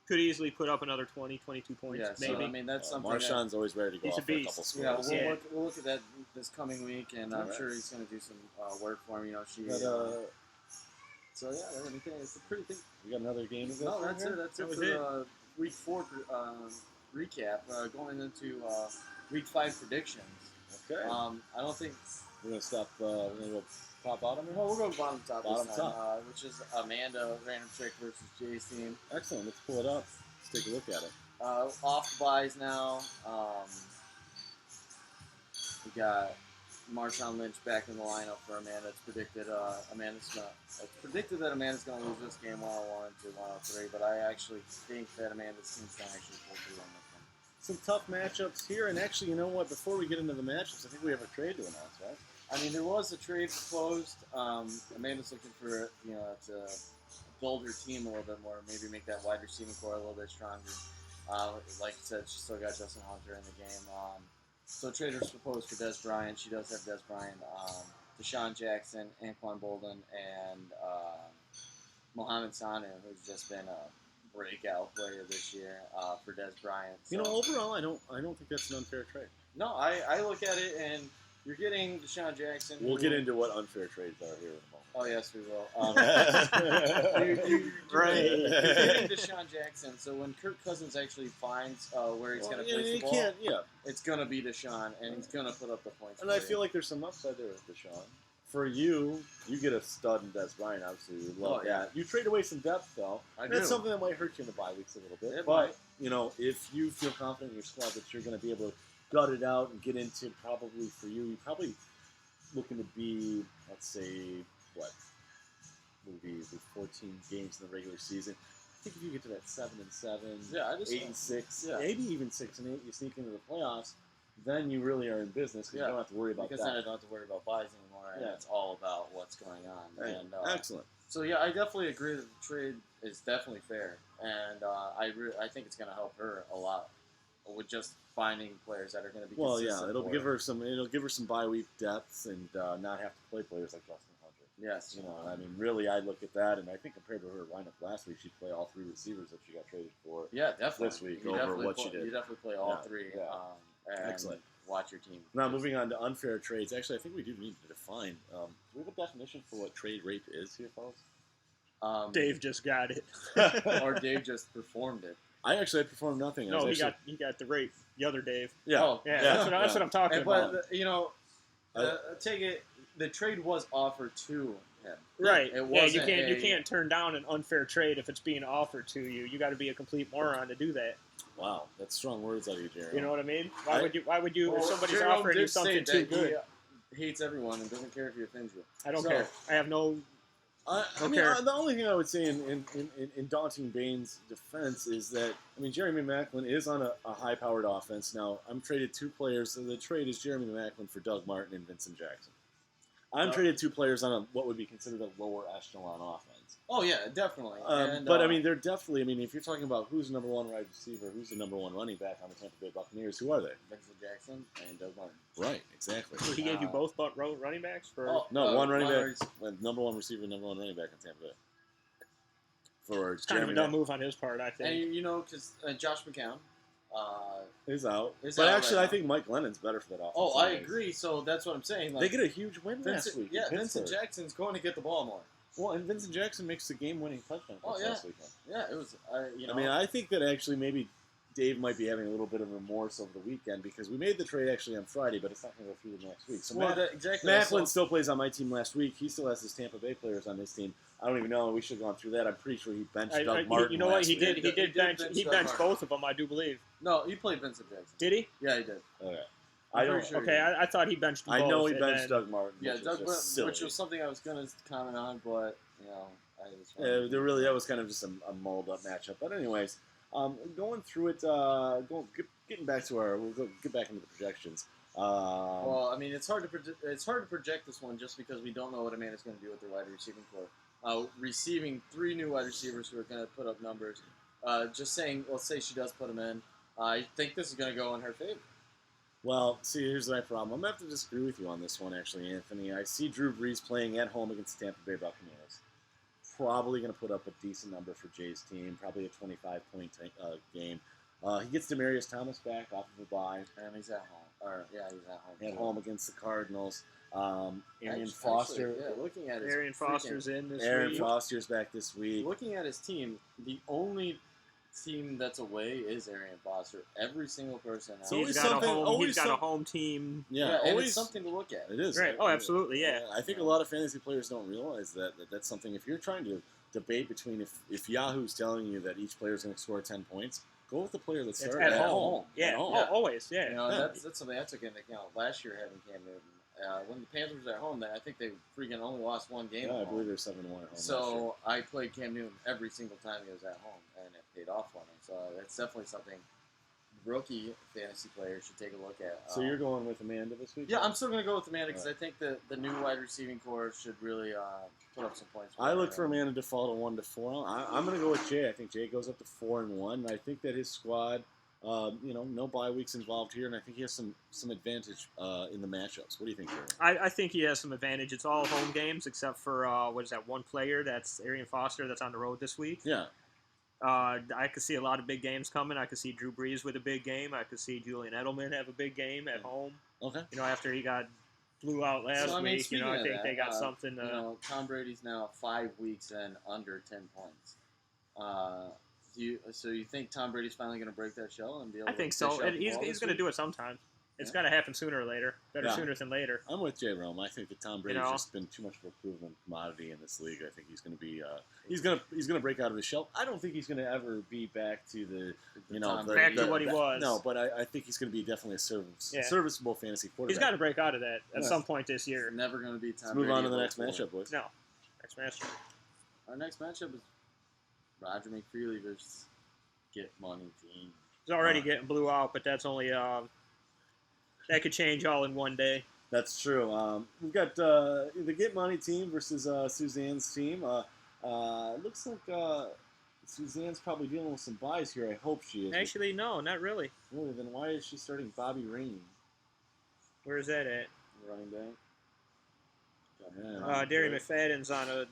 could easily put up another 20, 22 points, yeah, maybe. So, I mean, that's something. Marshawn's always ready to go He's a off for a beast. couple scores. Yeah, we'll look at that this coming week, and I'm sure he's going to do some work for him. So yeah, everything. It's a pretty thing. We got another game. No, that's it. That's it was for the week 4 recap. Going into week 5 predictions. Okay. I don't think We're gonna stop. We're gonna go top bottom. Well, we'll go bottom top Bottom this time, top. which is Amanda Random Trick versus Jay's team. Excellent. Let's pull it up. Let's take a look at it. Off the buys now. We got Marshawn Lynch back in the lineup for Amanda. It's predicted that Amanda's going to lose this game 101 to 103, but I actually think that Amanda's team's going to actually pull through on this one. Some tough matchups here, and actually, you know what? Before we get into the matchups, I think we have a trade to announce, right? I mean, there was a trade proposed. Amanda's looking for, to build her team a little bit more, maybe make that wide receiving core a little bit stronger. Like I said, she still got Justin Hunter in the game. So trade was proposed for Des Bryant. She does have Des Bryant, Deshaun Jackson, Anquan Bolden, and Mohamed Sanu, who's just been a breakout player this year for Des Bryant. So, Overall, I don't think that's an unfair trade. no, I look at it and you're getting Deshaun Jackson. We'll get into what unfair trades are here in a moment. Oh yes, we will. Right. You're getting Deshaun Jackson. So when Kirk Cousins actually finds where he's going to place the ball, it's going to be Deshaun, and he's going to put up the points. And I feel like there's some upside there with Deshaun. For you get a stud in Des Bryant. Obviously, we love that. You trade away some depth, though. That's something that might hurt you in the bye weeks a little bit. But if you feel confident in your squad that you're going to be able to gut it out and get into probably for you, you're probably looking to be, let's say, what would be 14 games in the regular season. I think if you get to that 7-7, 8-6, maybe even 6-8, you sneak into the playoffs. Then you really are in business because you don't have to worry about that. Because then I don't have to worry about buys anymore, and it's all about what's going on. Right. And, excellent. So yeah, I definitely agree that the trade is definitely fair, and I think it's going to help her a lot with just finding players that are going to be. Well, yeah, it'll give her some bye week depths and not have to play players like Justin Hunter. Yes, I mean, really, I look at that, and I think compared to her lineup last week, she'd play all 3 receivers that she got traded for. Yeah, definitely. This week over what she did. You definitely play all 3. Yeah. And excellent. Watch your team. Now, moving on to unfair trades. Actually, I think we do need to define. Do we have a definition for what trade rape is here, fellas? Dave just got it. Or Dave just performed it. I performed nothing. No, he got the rape. The other Dave. Yeah. Oh, yeah. That's what I'm talking about. But take it. The trade was offered to him. Right. It you can't turn down an unfair trade if it's being offered to you. You got to be a complete moron to do that. Wow, that's strong words out of you, Jerry. You know what I mean? Why would you? If somebody's Jerome offering you did say something too good, he hates everyone and doesn't care if he offends you. I don't care. I have no I mean, the only thing I would say in Daunting Bane's defense is that, I mean, Jeremy Maclin is on a high-powered offense. Now, I'm traded 2 players. So the trade is Jeremy Maclin for Doug Martin and Vincent Jackson. I'm traded 2 players on what would be considered a lower echelon offense. Oh, yeah, definitely. But, I mean, they're definitely, I mean, if you're talking about who's the number 1 wide receiver, who's the number 1 running back on the Tampa Bay Buccaneers, who are they? Vincent Jackson and Doug Martin. Right, exactly. So he gave you both running backs? For one running back, number 1 receiver, number 1 running back on Tampa Bay. For it's kind of a dumb move on his part, I think. And, because Josh McCown is out. Right I think Mike Lennon's better for that offense. Oh, I agree. So that's what I'm saying. They get a huge win last week. Yeah, Vincent Jackson's going to get the ball more. Well, and Vincent Jackson makes the game-winning touchdown last weekend. Yeah, it was. I mean, I think that actually maybe Dave might be having a little bit of remorse over the weekend because we made the trade actually on Friday, but it's not going to go through the next week. So Maclin still plays on my team last week. He still has his Tampa Bay players on his team. I don't even know. We should have gone through that. I'm pretty sure he benched Doug Martin. You know what? He did. He benched both of them, I do believe. No, he played Vincent Jackson. Did he? Yeah, he did. Okay. I thought he benched both. I know he benched Doug Martin. Yeah, which was something I was going to comment on, but that was kind of just a mulled up matchup. But anyways, going through it, getting back to we'll get back into the projections. Well, I mean, it's hard to project this one just because we don't know what Amanda's going to do with their wide receiving core. Receiving 3 new wide receivers who are going to put up numbers. Just saying, let's say she does put them in. I think this is going to go in her favor. Well, see, here's my problem. I'm going to have to disagree with you on this one, actually, Anthony. I see Drew Brees playing at home against the Tampa Bay Buccaneers. Probably going to put up a decent number for Jay's team, probably a 25-point game. He gets Demaryius Thomas back off of a bye. And he's at home. He's at home. At home against the Cardinals. Arian Foster. Looking at his Arian Foster's in this week. Arian Foster's back this week. Looking at his team, the only team that's away is Arian Foster. Every single person. He's got a home team. Yeah, and it's something to look at. It is. Right. Oh, absolutely, yeah. I think a lot of fantasy players don't realize that's something. If you're trying to debate between if Yahoo's telling you that each player is going to score 10 points, go with the player that's at home. Yeah, always. Yeah. That's something I took into account last year having Cam Newton. When the Panthers were at home, I think they freaking only lost 1 game. Yeah, I believe they're 7-1 at home. So I played Cam Newton every single time he was at home, and it paid off for me. So that's definitely something rookie fantasy players should take a look at. So you're going with Amanda this week? Yeah, I'm still going to go with Amanda because I think the new wide receiving core should really put up some points. I look for Amanda to fall to 1-4. I'm going to go with Jay. I think Jay goes up to 4-1. And I think that his squad. No bye weeks involved here, and I think he has some advantage in the matchups. What do you think, Jeremy? I think he has some advantage. It's all home games except for one player that's Arian Foster that's on the road this week. Yeah. I could see a lot of big games coming. I could see Drew Brees with a big game. I could see Julian Edelman have a big game at home. Okay. After he got blew out last week, I think they got something. Tom Brady's now 5 weeks in under 10 points. So you think Tom Brady's finally going to break that shell and be able? I think so. He's going to do it sometime. It's got to happen sooner or later. Better sooner than later. I'm with Jay Rome. I think that Tom Brady's just been too much of a proven commodity in this league. I think he's going to be he's going to break out of his shell. I don't think he's going to ever be back to to what he was. No, but I think he's going to be definitely a serviceable fantasy quarterback. He's got to break out of that at some point this year. It's never going to be Tom Let's move Brady on to the next matchup, boys. No, next matchup. Our next matchup is Roger McFeely versus Get Money Team. He's already getting blew out, but that's only that could change all in one day. That's true. We've got the Get Money team versus Suzanne's team. Looks like Suzanne's probably dealing with some buys here. I hope she is. Actually, no, not really. Really? Then why is she starting Bobby Rainey? Where is that at? Running back. Derry McFadden's on a...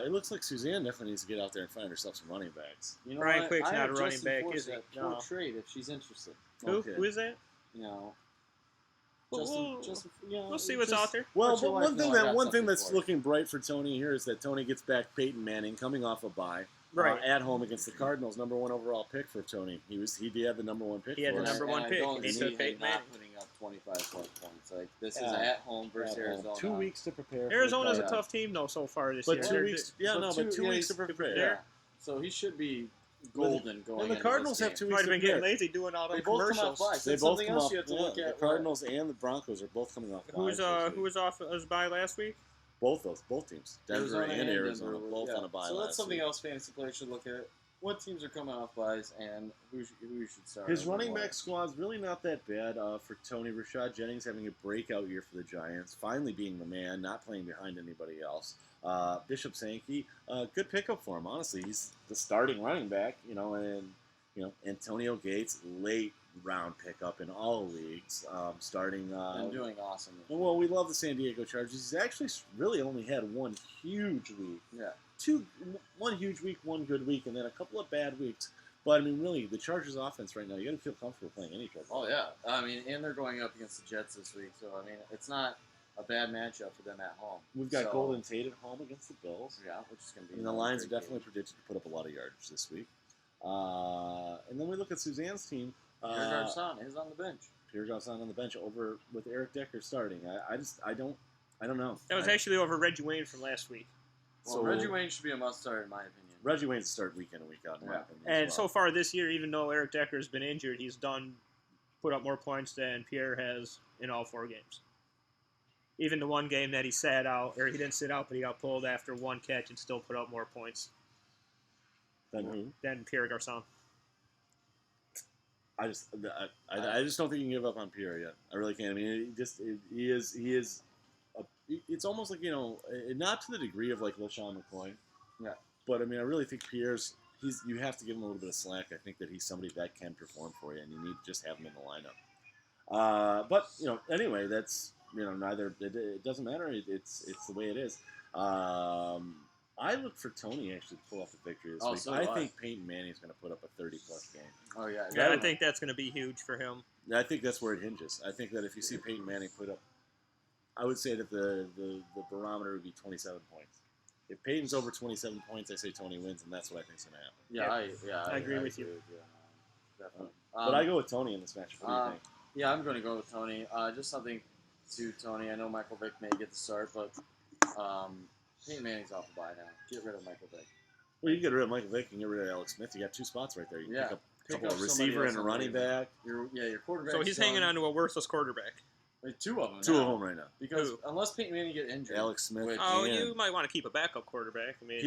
it looks like Suzanne definitely needs to get out there and find herself some running backs. Brian Quick's not a running back, is it? No. Trade if she's interested. Who? Okay. Who is that? We'll see what's out there. Well, but one thing that's looking bright for Tony here is that Tony gets back Peyton Manning coming off a bye. Right. At home against the Cardinals, number 1 overall pick for Tony. He had the number 1 pick. He had the number 1 pick. And he took Peyton Manning. Putting up 25 points. Like this is at home versus Arizona. 2 weeks to prepare. Arizona's a tough team though so far this year. 2 weeks. But 2 weeks to prepare. Yeah. So he should be golden going. And the Cardinals have 2 weeks. Might have been getting lazy doing all the commercials. They both come off. The Cardinals and the Broncos are both coming off. Who was off his bye last week? both teams, Denver and Arizona, Denver, both on a bye. So last that's something week. else fantasy players should look at. What teams are coming off buys and who should start? His over running what. back squad's really not that bad for Tony. Rashad Jennings having a breakout year for the Giants, finally being the man, not playing behind anybody else. Bishop Sankey, good pickup for him. Honestly, he's the starting running back. And Antonio Gates, late round pickup in all leagues, starting. And doing awesome. Well, we love the San Diego Chargers. He's actually really only had one huge week. Yeah. One huge week, one good week, and then a couple of bad weeks. But I mean, really, the Chargers' offense right now, you got to feel comfortable playing any Chargers. Oh yeah, I mean, and they're going up against the Jets this week, so I mean, it's not a bad matchup for them at home. We've got Golden Tate at home against the Bills. Yeah, which is going to be. And the Lions are definitely predicted to put up a lot of yardage this week. And then we look at Suzanne's team. Pierre Garcon is on the bench. Pierre Garcon on the bench over with Eric Decker starting. I don't know. That was actually over Reggie Wayne from last week. Well, Reggie Wayne should be a must-start in my opinion. Reggie Wayne's a start week in and week out. In my opinion, and so far this year, even though Eric Decker's been injured, he's put up more points than Pierre has in all 4 games. Even the one game that he sat out, or he didn't sit out, but he got pulled after one catch and still put up more points. Than who? Than Pierre Garcon. I just don't think you can give up on Pierre yet. I really can't. I mean, he is. It's almost like not to the degree of like LaShawn McCoy. Yeah. But I mean, I really think Pierre's. You have to give him a little bit of slack. I think that he's somebody that can perform for you, and you need to just have him in the lineup. But anyway, that's neither. It doesn't matter. It's the way it is. I look for Tony actually to pull off the victory this week. So I think Peyton Manning's going to put up a 30-plus game. Oh yeah. Yeah, I think that's going to be huge for him. I think that's where it hinges. I think that if you see Peyton Manning put up, I would say that the barometer would be 27 points. If Peyton's over 27 points, I say Tony wins, and that's what I think's going to happen. I agree with you. Definitely. But I go with Tony in this match. What do you think? Yeah, I'm going to go with Tony. Just something to Tony. I know Michael Vick may get the start, but Peyton Manning's off the bye now. Get rid of Michael Vick. Well, you get rid of Michael Vick and get rid of Alex Smith. You got 2 spots right there. You can pick up a couple of receiver and a running back. Your quarterback. So he's hanging on to a worthless quarterback. Like 2 of them. 2 of them right now. Because unless Peyton Manning get injured, Alex Smith. You might want to keep a backup quarterback. I mean,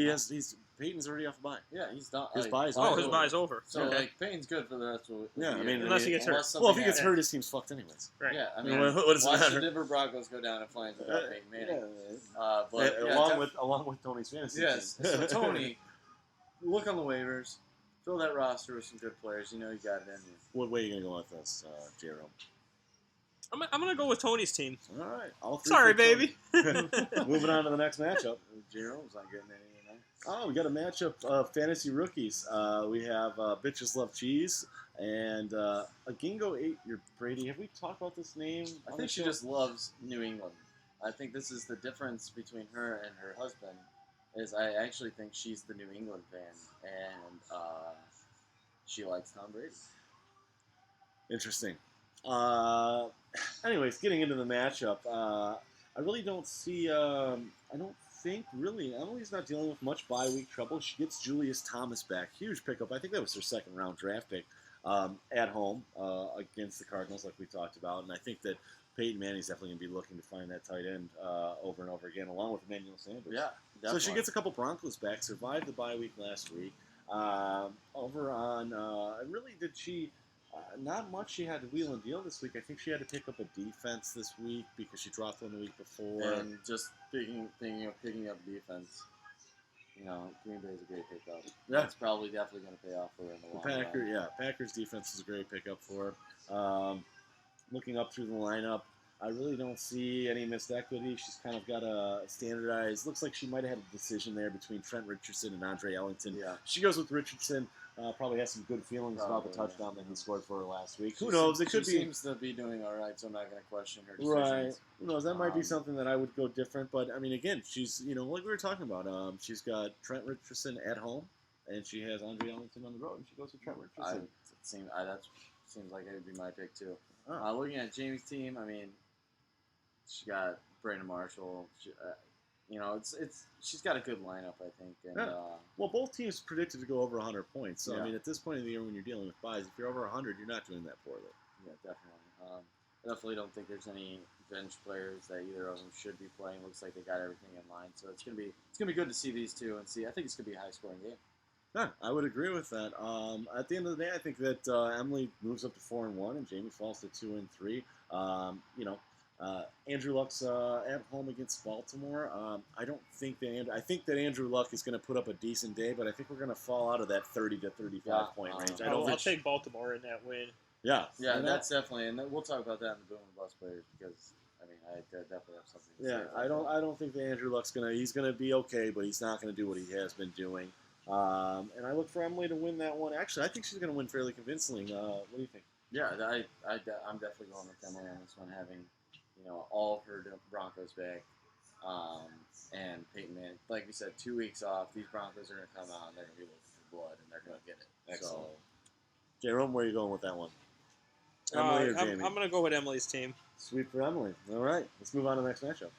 Peyton's already off the bye. Yeah, he's done. His bye's over. His bye's over. So Peyton's good for the rest of the year. I mean, unless he gets hurt. Well, if he gets hurt, his team's fucked anyways. Right. Yeah, I mean, what does it watch matter? the Denver Broncos go down in flames without Peyton Manning. Along with Tony's fantasy. Yes. team. So Tony, look on the waivers, fill that roster with some good players. You know you got it in you. What way are you gonna go with this, Jerome? I'm gonna go with Tony's team. All right. All 3 Sorry, for baby. Moving on to the next matchup. Jerome's not getting any. Oh, we got a matchup of fantasy rookies. We have Bitches Love Cheese and a Gingo 8 Your Brady. Have we talked about this name? I think she just loves New England. I think this is the difference between her and her husband. Is I actually think she's the New England fan, and she likes Tom Brady. Interesting. Anyways, getting into the matchup, I really don't see. I don't think really Emily's not dealing with much bye week trouble. She gets Julius Thomas back, huge pickup. I think that was her 2nd round draft pick at home against the Cardinals, like we talked about. And I think that Peyton Manning's definitely going to be looking to find that tight end over and over again, along with Emmanuel Sanders. Yeah, definitely. So she gets a couple Broncos back. Survived the bye week last week. Over on, really did she? Not much she had to wheel and deal this week. I think she had to pick up a defense this week because she dropped one the week before. And just picking up defense. Green Bay's a great pickup. Yeah. It's probably definitely going to pay off for her in the long run. Packers defense is a great pickup for her. Looking up through the lineup, I really don't see any missed equity. She's kind of got a standardized. Looks like she might have had a decision there between Trent Richardson and Andre Ellington. Yeah. She goes with Richardson. Probably has some good feelings about the touchdown that he scored for her last week. Who knows? It could be. She seems to be doing all right, so I'm not going to question her decisions. Right. Who knows? That might be something that I would go different. But, I mean, again, she's, like we were talking about, she's got Trent Richardson at home, and she has Andre Ellington on the road, and she goes with Trent Richardson. That seems like it would be my pick, too. Oh. Looking at Jamie's team, I mean, she got Brandon Marshall. She's got a good lineup, I think. And, well, both teams predicted to go over 100 points. So, yeah. I mean, at this point in the year when you're dealing with buys, if you're over 100, you're not doing that poorly. Yeah, definitely. definitely don't think there's any bench players that either of them should be playing. Looks like they got everything in line, so it's gonna be good to see these two and see. I think it's gonna be a high scoring game. Yeah, I would agree with that. At the end of the day, I think that Emily moves up to 4-1, and Jamie falls to 2-3. Andrew Luck's at home against Baltimore. I don't think that I think that Andrew Luck is going to put up a decent day, but I think we're going to fall out of that 30 to 35 point range. I'll take Baltimore in that win. Yeah, that's definitely, and we'll talk about that in the Boom and Bust players because I definitely have something to say. I don't think that Andrew Luck's he's gonna be okay, but he's not gonna do what he has been doing. And I look for Emily to win that one. Actually, I think she's going to win fairly convincingly. What do you think? Yeah, I'm definitely going with Emily on this one, having all of her Broncos back, and Peyton Manning. Like we said, 2 weeks off. These Broncos are going to come out and they're going to be looking for blood, and they're going to get it. Excellent. So, Jerome, where are you going with that one? Emily or Jamie? I'm going to go with Emily's team. Sweet for Emily. All right, let's move on to the next matchup.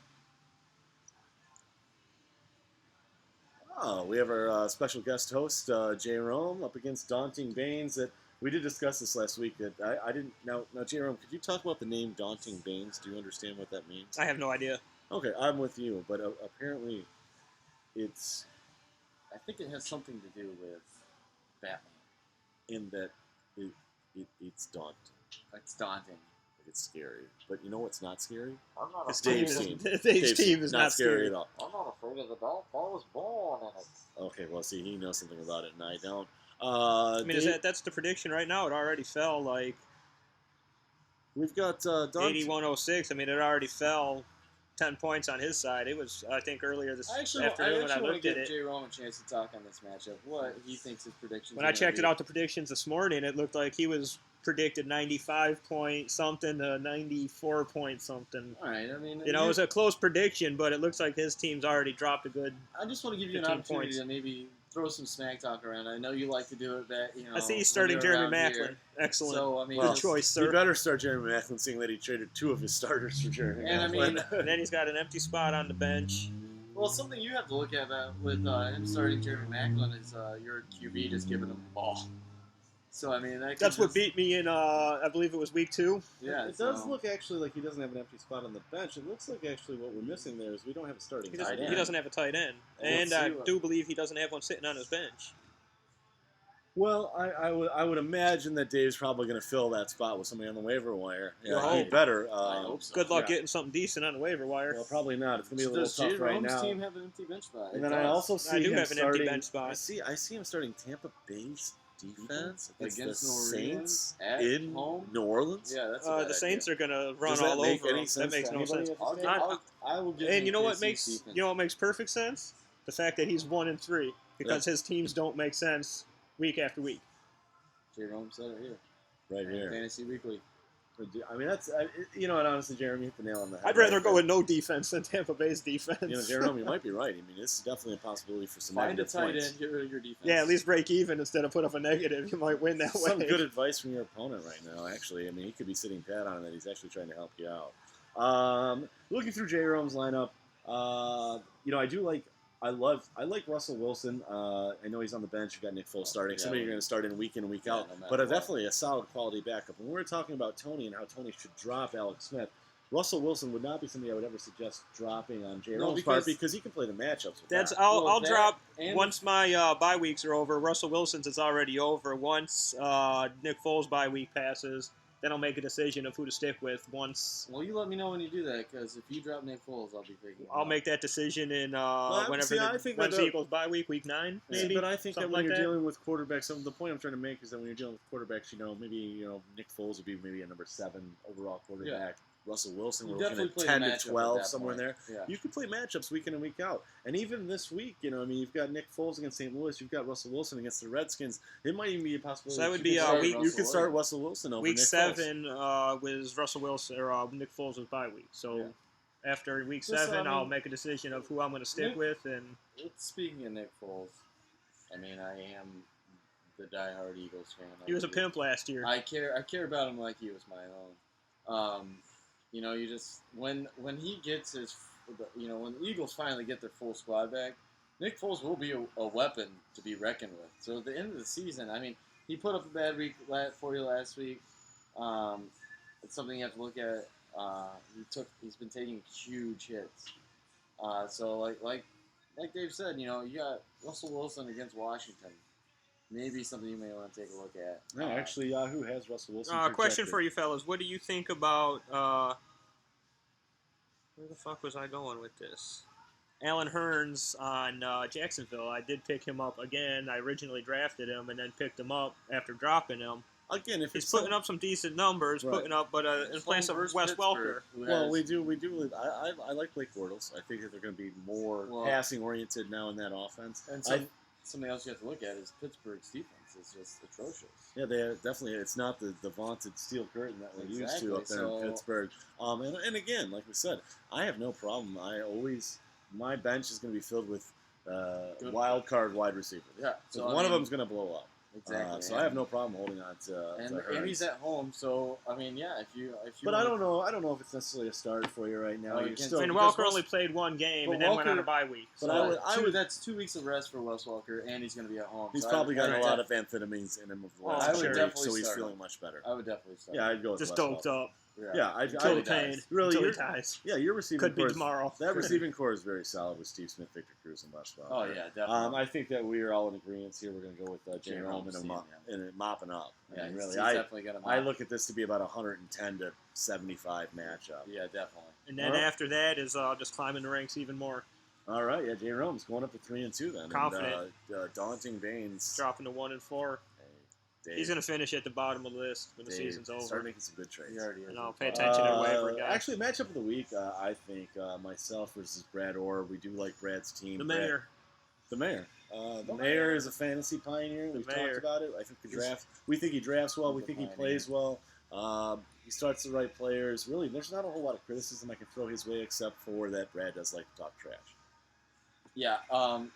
Oh, we have our special guest host, Jerome, up against Daunting Baines. That we did discuss this last week. That I didn't. Now, Jerome, could you talk about the name Daunting Baines? Do you understand what that means? I have no idea. Okay, I'm with you, but apparently, it's. I think it has something to do with Batman. In that, it's daunting. It's daunting. It's scary, but you know what's not scary? I'm not Dave's team. Dave's team is not scary at all. I'm not afraid of the dark. I was born in it. Okay, well, see, he knows something about it, and I don't. I mean, that's the prediction right now. It already fell like. We've got 81-06. I mean, it already fell 10 points on his side. It was, I think, earlier this afternoon when I looked at it. Jay Rome a chance to talk on this matchup. What he thinks his predictions. When I checked it out, the predictions this morning, it looked like he was predicted 95 point something to 94 point something. All right, I mean, it was a close prediction, but it looks like his team's already dropped a good. I just want to give you an opportunity to maybe throw some smack talk around. I know you like to do it. I see he's starting Jeremy Maclin. Excellent. So I mean, good choice, sir. You better start Jeremy Maclin, seeing that he traded 2 of his starters for Jeremy. And Maclin. And then he's got an empty spot on the bench. Well, something you have to look at with him starting Jeremy Maclin is your QB just giving him the ball. So, I mean, that's what beat me in, I believe it was week 2. Yeah, it does look actually like he doesn't have an empty spot on the bench. It looks like actually what we're missing there is we don't have a starting tight end. He doesn't have a tight end. And I do believe he doesn't have one sitting on his bench. Well, I would imagine that Dave's probably going to fill that spot with somebody on the waiver wire. Yeah, he better. I hope so. Good luck getting something decent on the waiver wire. Well, probably not. It's going to be a little tough right now. Does Jay Rome's team have an empty bench spot? And then I also see him have an empty bench spot. I see him starting Tampa Bay's defense against the Saints in home? New Orleans. Yeah, that's the Saints are going to run all over them. That makes no sense. I will give and you know what makes perfect sense? The fact that he's 1-3 because his teams don't make sense week after week. Jay Rome said it here. Right here. Fantasy Weekly. I mean, that's and honestly, Jeremy hit the nail on the head. I'd rather go with no defense than Tampa Bay's defense. Jerome, you might be right. I mean, this is definitely a possibility for some Find a negative tight points. end, get rid of your defense. Yeah, at least break even instead of put up a negative. You might win that way. Some good advice from your opponent right now, actually. I mean, he could be sitting pat on it that he's actually trying to help you out. Looking through Jerome's lineup, I like Russell Wilson. I know he's on the bench. You've got Nick Foles starting. Somebody you're going to start in week out. But definitely a solid quality backup. When we're talking about Tony and how Tony should drop Alex Smith, Russell Wilson would not be somebody I would ever suggest dropping on Jerome's part because he can play the matchups with that. I'll drop once my bye weeks are over. Russell Wilson's is already over. Once Nick Foles' bye week passes, then I'll make a decision of who to stick with once. Well, you let me know when you do that, because if you drop Nick Foles, I'll be thinking. I'll make that decision in when's the Eagles bye week, week 9, maybe. But I think that when you're dealing with quarterbacks, the point I'm trying to make is that when you're dealing with quarterbacks, maybe Nick Foles would be maybe a number 7 overall quarterback. Yeah. Russell Wilson, we're looking at 10 to 12, somewhere in there. Yeah. You can play matchups week in and week out. And even this week, you've got Nick Foles against St. Louis, you've got Russell Wilson against the Redskins. It might even be a possibility. So that would be you could start Russell Wilson over week Nick 7 was Russell Wilson or Nick Foles' bye week. So after week 7, I'll make a decision of who I'm going to stick with. And speaking of Nick Foles, I mean, I am the diehard Eagles fan. He was a pimp last year. I care about him like he was my own. You just when he gets when the Eagles finally get their full squad back, Nick Foles will be a weapon to be reckoned with. So at the end of the season, I mean, he put up a bad week for you last week. it's something you have to look at. He's been taking huge hits. So like Dave said, you got Russell Wilson against Washington. Maybe something you may want to take a look at. No, actually, Yahoo has Russell Wilson. Question for you fellas: what do you think about? Where the fuck was I going with this? Alan Hearns on Jacksonville. I did pick him up again. I originally drafted him and then picked him up after dropping him. Again, if he's putting up some decent numbers, right. But in place of Wes Welker. Well, we do. I like Blake Bortles. I think that they're going to be more passing oriented now in that offense. And something else you have to look at is Pittsburgh's defense is just atrocious. Yeah, they definitely. It's not the vaunted steel curtain that we're used to up there in Pittsburgh. And again, like we said, I have no problem. My bench is going to be filled with wild card wide receivers. Yeah, so one of them is going to blow up. Exactly. So I have no problem holding on to. And he's at home, so I mean, yeah. If you. But I don't know. I don't know if it's necessarily a start for you right now. Welker only played one game and then went on a bye week. But that's 2 weeks of rest for Wes Welker, and he's going to be at home. He's probably got a lot of amphetamines in him of the last week, so he's feeling much better. I would definitely start. Yeah, I'd go with just doped up. Yeah, I kill the pain. Really, your receiving could be tomorrow. That receiving core is very solid with Steve Smith, Victor Cruz, and Wes Welker. Oh yeah, definitely. I think that we are all in agreement here. We're going to go with Jerome and mopping up. Yeah, really, definitely going to. I look at this to be about 110 to 75 matchup. Yeah, definitely. And then after that is just climbing the ranks even more. All right, yeah, Jerome's going up to 3-2 then. Confident. And, daunting Baines dropping to 1-4. Dave, he's going to finish at the bottom of the list when the season's over. Start making some good trades. And I'll pay attention to whatever guy. Actually, matchup of the week, I think myself versus Brad Orr. We do like Brad's team. The Mayor. The Mayor is a fantasy pioneer. We've talked about it. I think we think he drafts well. We think he plays well. He starts the right players. Really, there's not a whole lot of criticism I can throw his way except for that Brad does like to talk trash. Yeah,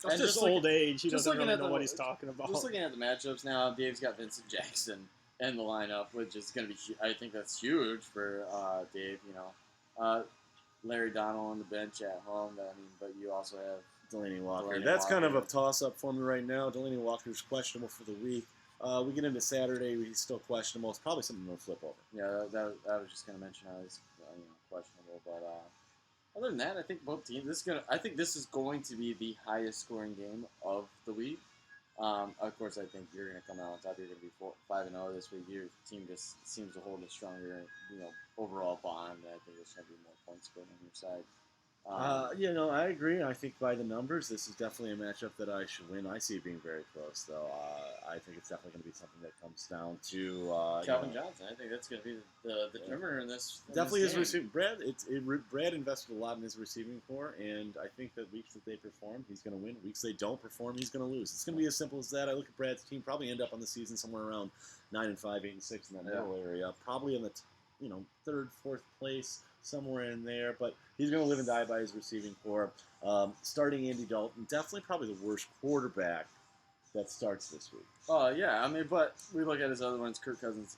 it's just old age. He doesn't really know what he's talking about. Just looking at the matchups now, Dave's got Vincent Jackson in the lineup, which is going to be. I think that's huge for Dave. Larry Donnell on the bench at home. But you also have Delaney Walker. That's kind of a toss-up for me right now. Delaney Walker's questionable for the week. We get into Saturday, he's still questionable. It's probably something we'll flip over. Yeah, I was just going to mention how he's questionable, but. Other than that, I think both teams. I think this is going to be the highest scoring game of the week. Of course, I think you're going to come out on top. You're going to be 5-0 this week. Your team just seems to hold a stronger, overall bond. I think there's going to be more points scored on your side. I agree. I think by the numbers, this is definitely a matchup that I should win. I see it being very close, though. I think it's definitely going to be something that comes down to Calvin Johnson. I think that's going to be the determiner in this. Definitely his receiving. Brad invested a lot in his receiving core, and I think that weeks that they perform, he's going to win. Weeks they don't perform, he's going to lose. It's going to be as simple as that. I look at Brad's team, probably end up on the season somewhere around 9-5, 8-6 in that middle area, probably in the third, fourth place. Somewhere in there, but he's going to live and die by his receiving core. Starting Andy Dalton, definitely probably the worst quarterback that starts this week. Oh, yeah. But we look at his other ones, Kirk Cousins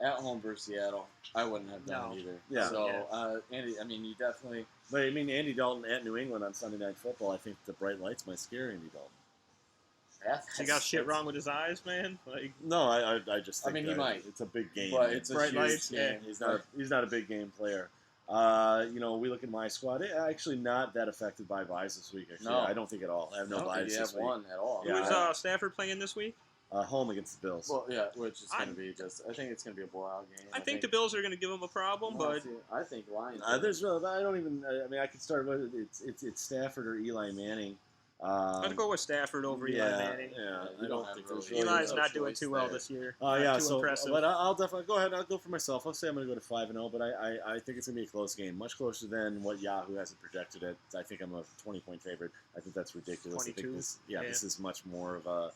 at home versus Seattle. I wouldn't have done it either. Yeah. So, Andy, you definitely... But, Andy Dalton at New England on Sunday Night Football, I think the bright lights might scare Andy Dalton. He got shit wrong with his eyes, man. No, I just think he might. It's a big game. But it's bright lights. Game. Yeah. He's not a big game player. We look at my squad. Actually, not that affected by buys this week. Actually, no. I don't think at all. I have no buys this week. One at all. Who's Stafford playing this week? Home against the Bills. Well, yeah, which is going to be just. I think it's going to be a blowout game. I think the Bills are going to give him a problem, but I think Lions. I don't even. I could start with it's Stafford or Eli Manning. I'd go with Stafford over Eli Manning. Yeah, I don't think there's Eli's not doing too well this year. Too impressive. But I'll definitely go ahead. I'll go for myself. I'll say I'm going to go to 5-0, but I think it's going to be a close game, much closer than what Yahoo has it projected at. I think I'm a 20-point favorite. I think that's ridiculous. 22. I think this is much more of a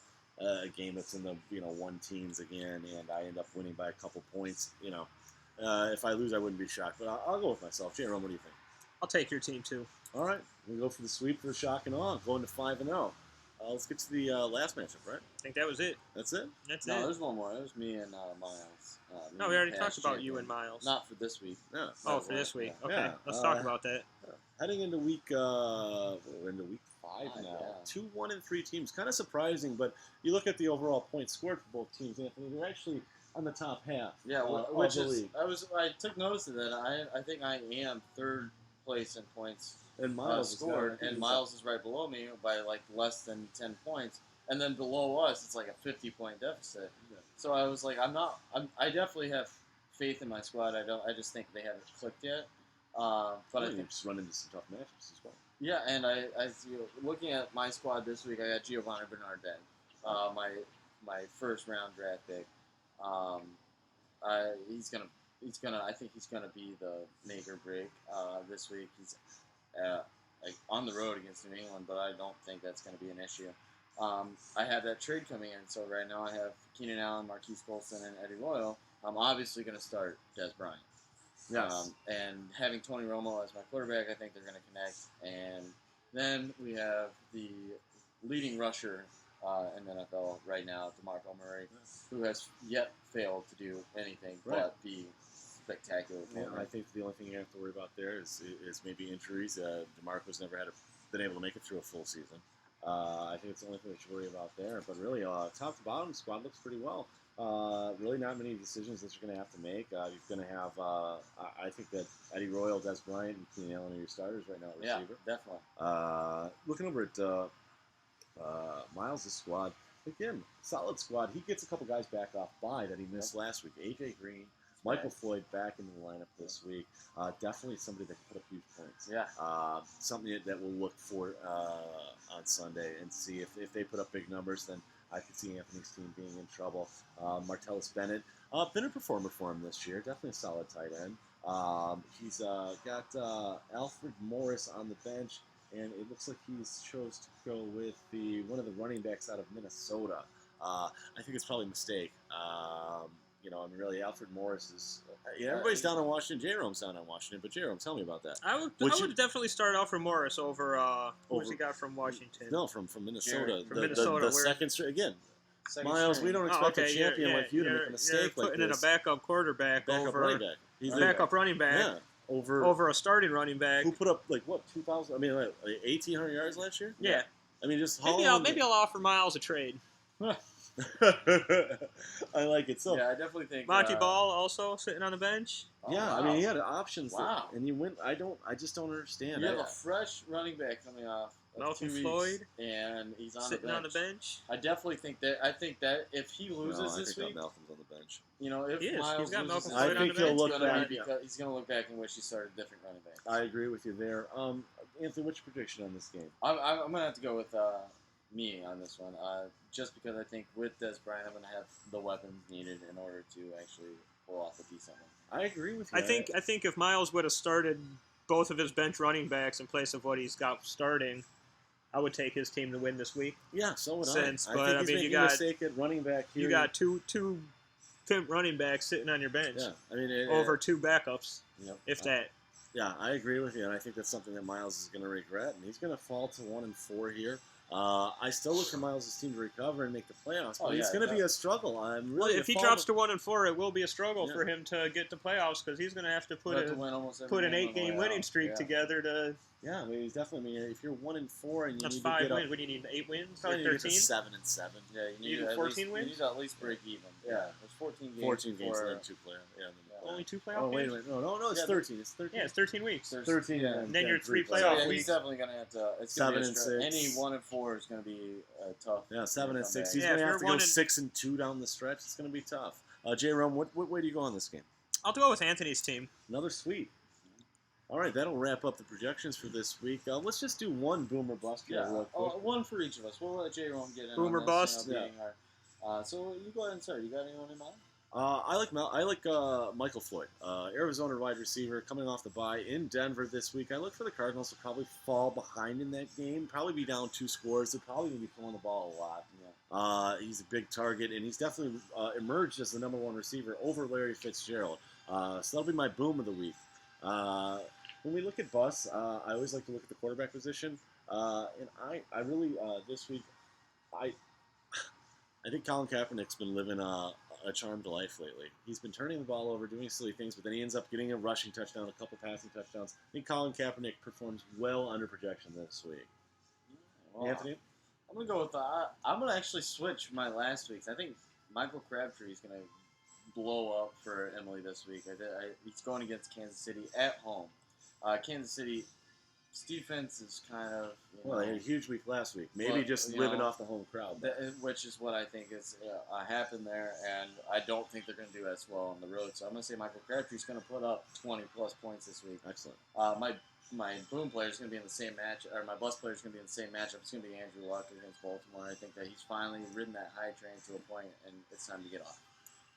game that's in the one teens again, and I end up winning by a couple points. If I lose, I wouldn't be shocked. But I'll go with myself. Jerome, what do you think? I'll take your team too. All right, we go for the sweep for the shock and awe, going to 5-0. Let's get to the last matchup, right? I think that was it. That's it? That's it. No, there's one more. It was me and Miles. No, we already talked about you and Miles. Not for this week. Yeah. Oh, for this week. Yeah. Okay, let's talk about that. Heading into week 5 now. Yeah. 2-1-3 teams. Kind of surprising, but you look at the overall points scored for both teams, Anthony. They're actually, on the top half. Yeah, of which the is league. I took notice of that. I think I am third place in points And Miles scored, and Miles is right below me by like less than 10 points. And then below us, it's like a 50-point deficit. Yeah. So I was like, I definitely have faith in my squad. I just think they haven't clicked yet. But I think just run into some tough matchups as well. yeah, and looking at my squad this week, I got Giovanni Bernardin, my first round draft pick. I think he's gonna be the make or break this week. He's on the road against New England, but I don't think that's going to be an issue. I have that trade coming in, so right now I have Keenan Allen, Marquise Colston, and Eddie Royal. I'm obviously going to start Des Bryant. Yes. And having Tony Romo as my quarterback, I think they're going to connect. And then we have the leading rusher in the NFL right now, DeMarco Murray, who has yet failed to do anything but be spectacular. Yeah, I think the only thing you have to worry about there is maybe injuries. DeMarco's never been able to make it through a full season. I think it's the only thing that you worry about there. But really, top to bottom, squad looks pretty well. Really not many decisions that you're going to have to make. You're going to have, I think that Eddie Royal, Des Bryant, and Keenan Allen are your starters right now at receiver. Yeah, definitely. Looking over at Miles' squad, again, solid squad. He gets a couple guys back off bye that he missed last week. A.J. Green, Michael Floyd back in the lineup this week. Definitely somebody that can put up huge points. Yeah. Something that we'll look for on Sunday and see if they put up big numbers, then I could see Anthony's team being in trouble. Martellus Bennett, been a performer for him this year. Definitely a solid tight end. He's got Alfred Morris on the bench, and it looks like he's chose to go with one of the running backs out of Minnesota. I think it's probably a mistake. Really, Alfred Morris is. Everybody's down on Washington. J-Rome's down on Washington, but J-Rome, tell me about that. I would definitely start Alfred Morris over who's he got from Washington? No, from Minnesota. From Minnesota. The second straight again. Second Miles, string. we don't expect a Okay, champion like you to make a mistake like putting in a this. backup quarterback Backup over running back. He's a backup running back Yeah, over a starting running back. who put up 2,000? I mean, 1,800 yards last year. Yeah. I mean, just Maybe I'll offer Miles a trade. I like it. So Yeah, I definitely think Monty Ball also sitting on the bench. yeah, wow. I mean, he had options. Wow. And you went. I just don't understand. You have a fresh running back coming off of Malcolm 2 weeks, Floyd and he's sitting on the bench. I definitely think that. I think that if he loses I this think week, Malcolm's on the bench. if He is. Miles He's got loses Malcolm this Floyd week, on the bench. he'll look it's gonna back. be because he's going to look back and wish he started a different running back. I agree with you there. Anthony, what's your prediction on this game? I'm going to have to go with me on this one, just because I think with Des Bryant, I'm going to have the weapons needed in order to actually pull off a decent one. I agree with you. I think if Miles would have started both of his bench running backs in place of what he's got starting, I would take his team to win this week. Yeah, so would But I think he's making you a got mistake at running back here. you got two pimp running backs sitting on your bench Yeah, I mean over two backups, if that. Yeah, I agree with you, and I think that's something that Miles is going to regret, and he's going to fall to 1-4 here. I still look for Miles' team to recover and make the playoffs, but it's going to be a struggle. If he drops to 1-4, it will be a struggle for him to get to playoffs because he's going to have to put an 8-game winning streak together to. Yeah, I mean, he's definitely. I mean, if you're 1-4 and you That's need 5 to get wins. What do you need? 8 wins? probably Or need to get 13? to 7-7. Yeah, you You need need 14 wins? You need to at least break even. Yeah, there's 14 games. 14 games before- and then 2 playoffs. Yeah. Only 2 playoff Oh wait a games? minute, no, it's Yeah, 13. It's 13. Yeah, it's 13 weeks. There's 13. Yeah. And then your 3 playoffs. playoff he's weeks. definitely going to have to. It's 7 gonna be and a struggle. 6. Any 1-4 is going to be tough. Yeah, 7 and 6. He's Yeah, going to if have to you're go 1 and- 6-2 down the stretch. It's going to be tough. J-Rom, what way do you go on this game? I'll go with Anthony's team. Another sweep. All right, that'll wrap up the projections for this week. Let's just do one boom or bust here real quick. One for each of us. We'll let J-Rome get in Boom on or this, bust? being our, so you go ahead and start. You got anyone in mind? I like Michael Floyd, Arizona wide receiver, coming off the bye in Denver this week. I look for the Cardinals to probably fall behind in that game, probably be down 2 scores. They're probably going to be throwing the ball a lot. He's a big target, and he's definitely emerged as the number 1 receiver over Larry Fitzgerald. So that'll be my boom of the week. When we look at busts, I always like to look at the quarterback position, and I really this week I think Colin Kaepernick's been living a charmed life lately. He's been turning the ball over, doing silly things, but then he ends up getting a rushing touchdown, a couple passing touchdowns. I think Colin Kaepernick performs well under projection this week. Well, Anthony? I'm going to go with I'm going to actually switch my last week's. I think Michael Crabtree is going to blow up for Emily this week. He's going against Kansas City at home. Kansas City's defense is kind of Well, they had a huge week last week. Maybe just living off the home crowd. Which is what I think is happened there, and I don't think they're going to do as well on the road. So I'm going to say Michael Crabtree's going to put up 20-plus points this week. Excellent. My boom player is going to be in the same match, or my bus player is going to be in the same matchup. It's going to be Andrew Luck against Baltimore. I think that he's finally ridden that high train to a point, and it's time to get off.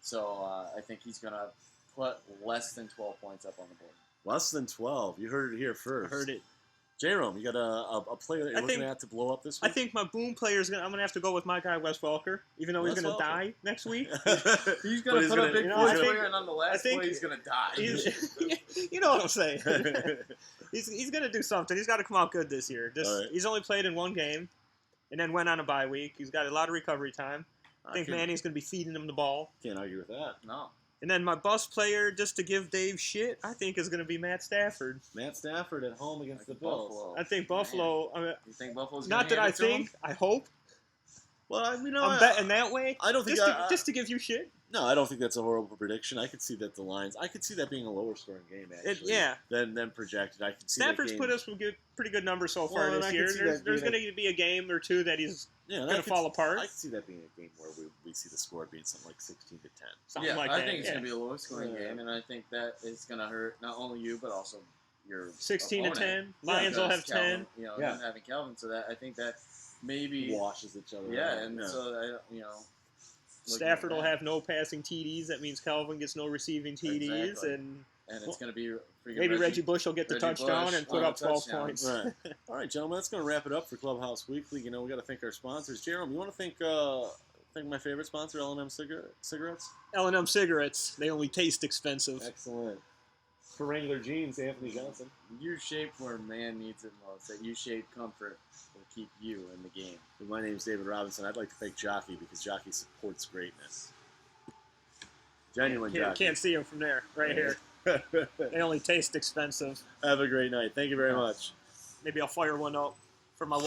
So I think he's going to put less than 12 points up on the board. Less than 12. You heard it here first. I heard it. J-Rome, you got a player that you're looking at to blow up this week? I think my boom player is going to... I'm going to have to go with my guy, Wes Welker, even though he's going to die next week. He's going to put a big points player, and on the last play, he's going to die. You know what I'm saying. He's going to do something. He's got to come out good this year. Right. He's only played in one game and then went on a bye week. He's got a lot of recovery time. I think Manny's going to be feeding him the ball. Can't argue with that. No. And then my bus player, just to give Dave shit, I think is going to be Matt Stafford. Matt Stafford at home against the Bills. Buffalo. I think Buffalo. You think Buffalo's not that I think. I hope. Well, I'm betting that way. I don't think just to give you shit. No, I don't think that's a horrible prediction. I could see that the Lions. I could see that being a lower scoring game actually. Than projected. I could see Stafford's put us some pretty good numbers so far this year. There's going to be a game or two that he's going to fall apart. I could see that being a game where we see the score being something like 16-10. Something like that. I think it's going to be a low scoring game, and I think that is going to hurt not only you but also your 16-10. Lions will have 10. Them having Calvin, so that I think that maybe washes each other. So Stafford will have no passing TDs. That means Calvin gets no receiving TDs, exactly. and it's going to be maybe Reggie Bush will get the touchdown and put up 12 points. Right. All right, gentlemen, that's going to wrap it up for Clubhouse Weekly. We got to thank our sponsors. Jerome, you want to thank my favorite sponsor, L&M Cigarettes? L&M Cigarettes. They only taste expensive. Excellent. For Wrangler Jeans, Anthony Johnson. U-shaped where man needs it most. That U-shaped comfort will keep you in the game. And my name is David Robinson. I'd like to thank Jockey because Jockey supports greatness. Genuine Jockey. Can't see him from there. Right here. They only taste expensive. Have a great night. Thank you very much. Maybe I'll fire one up for my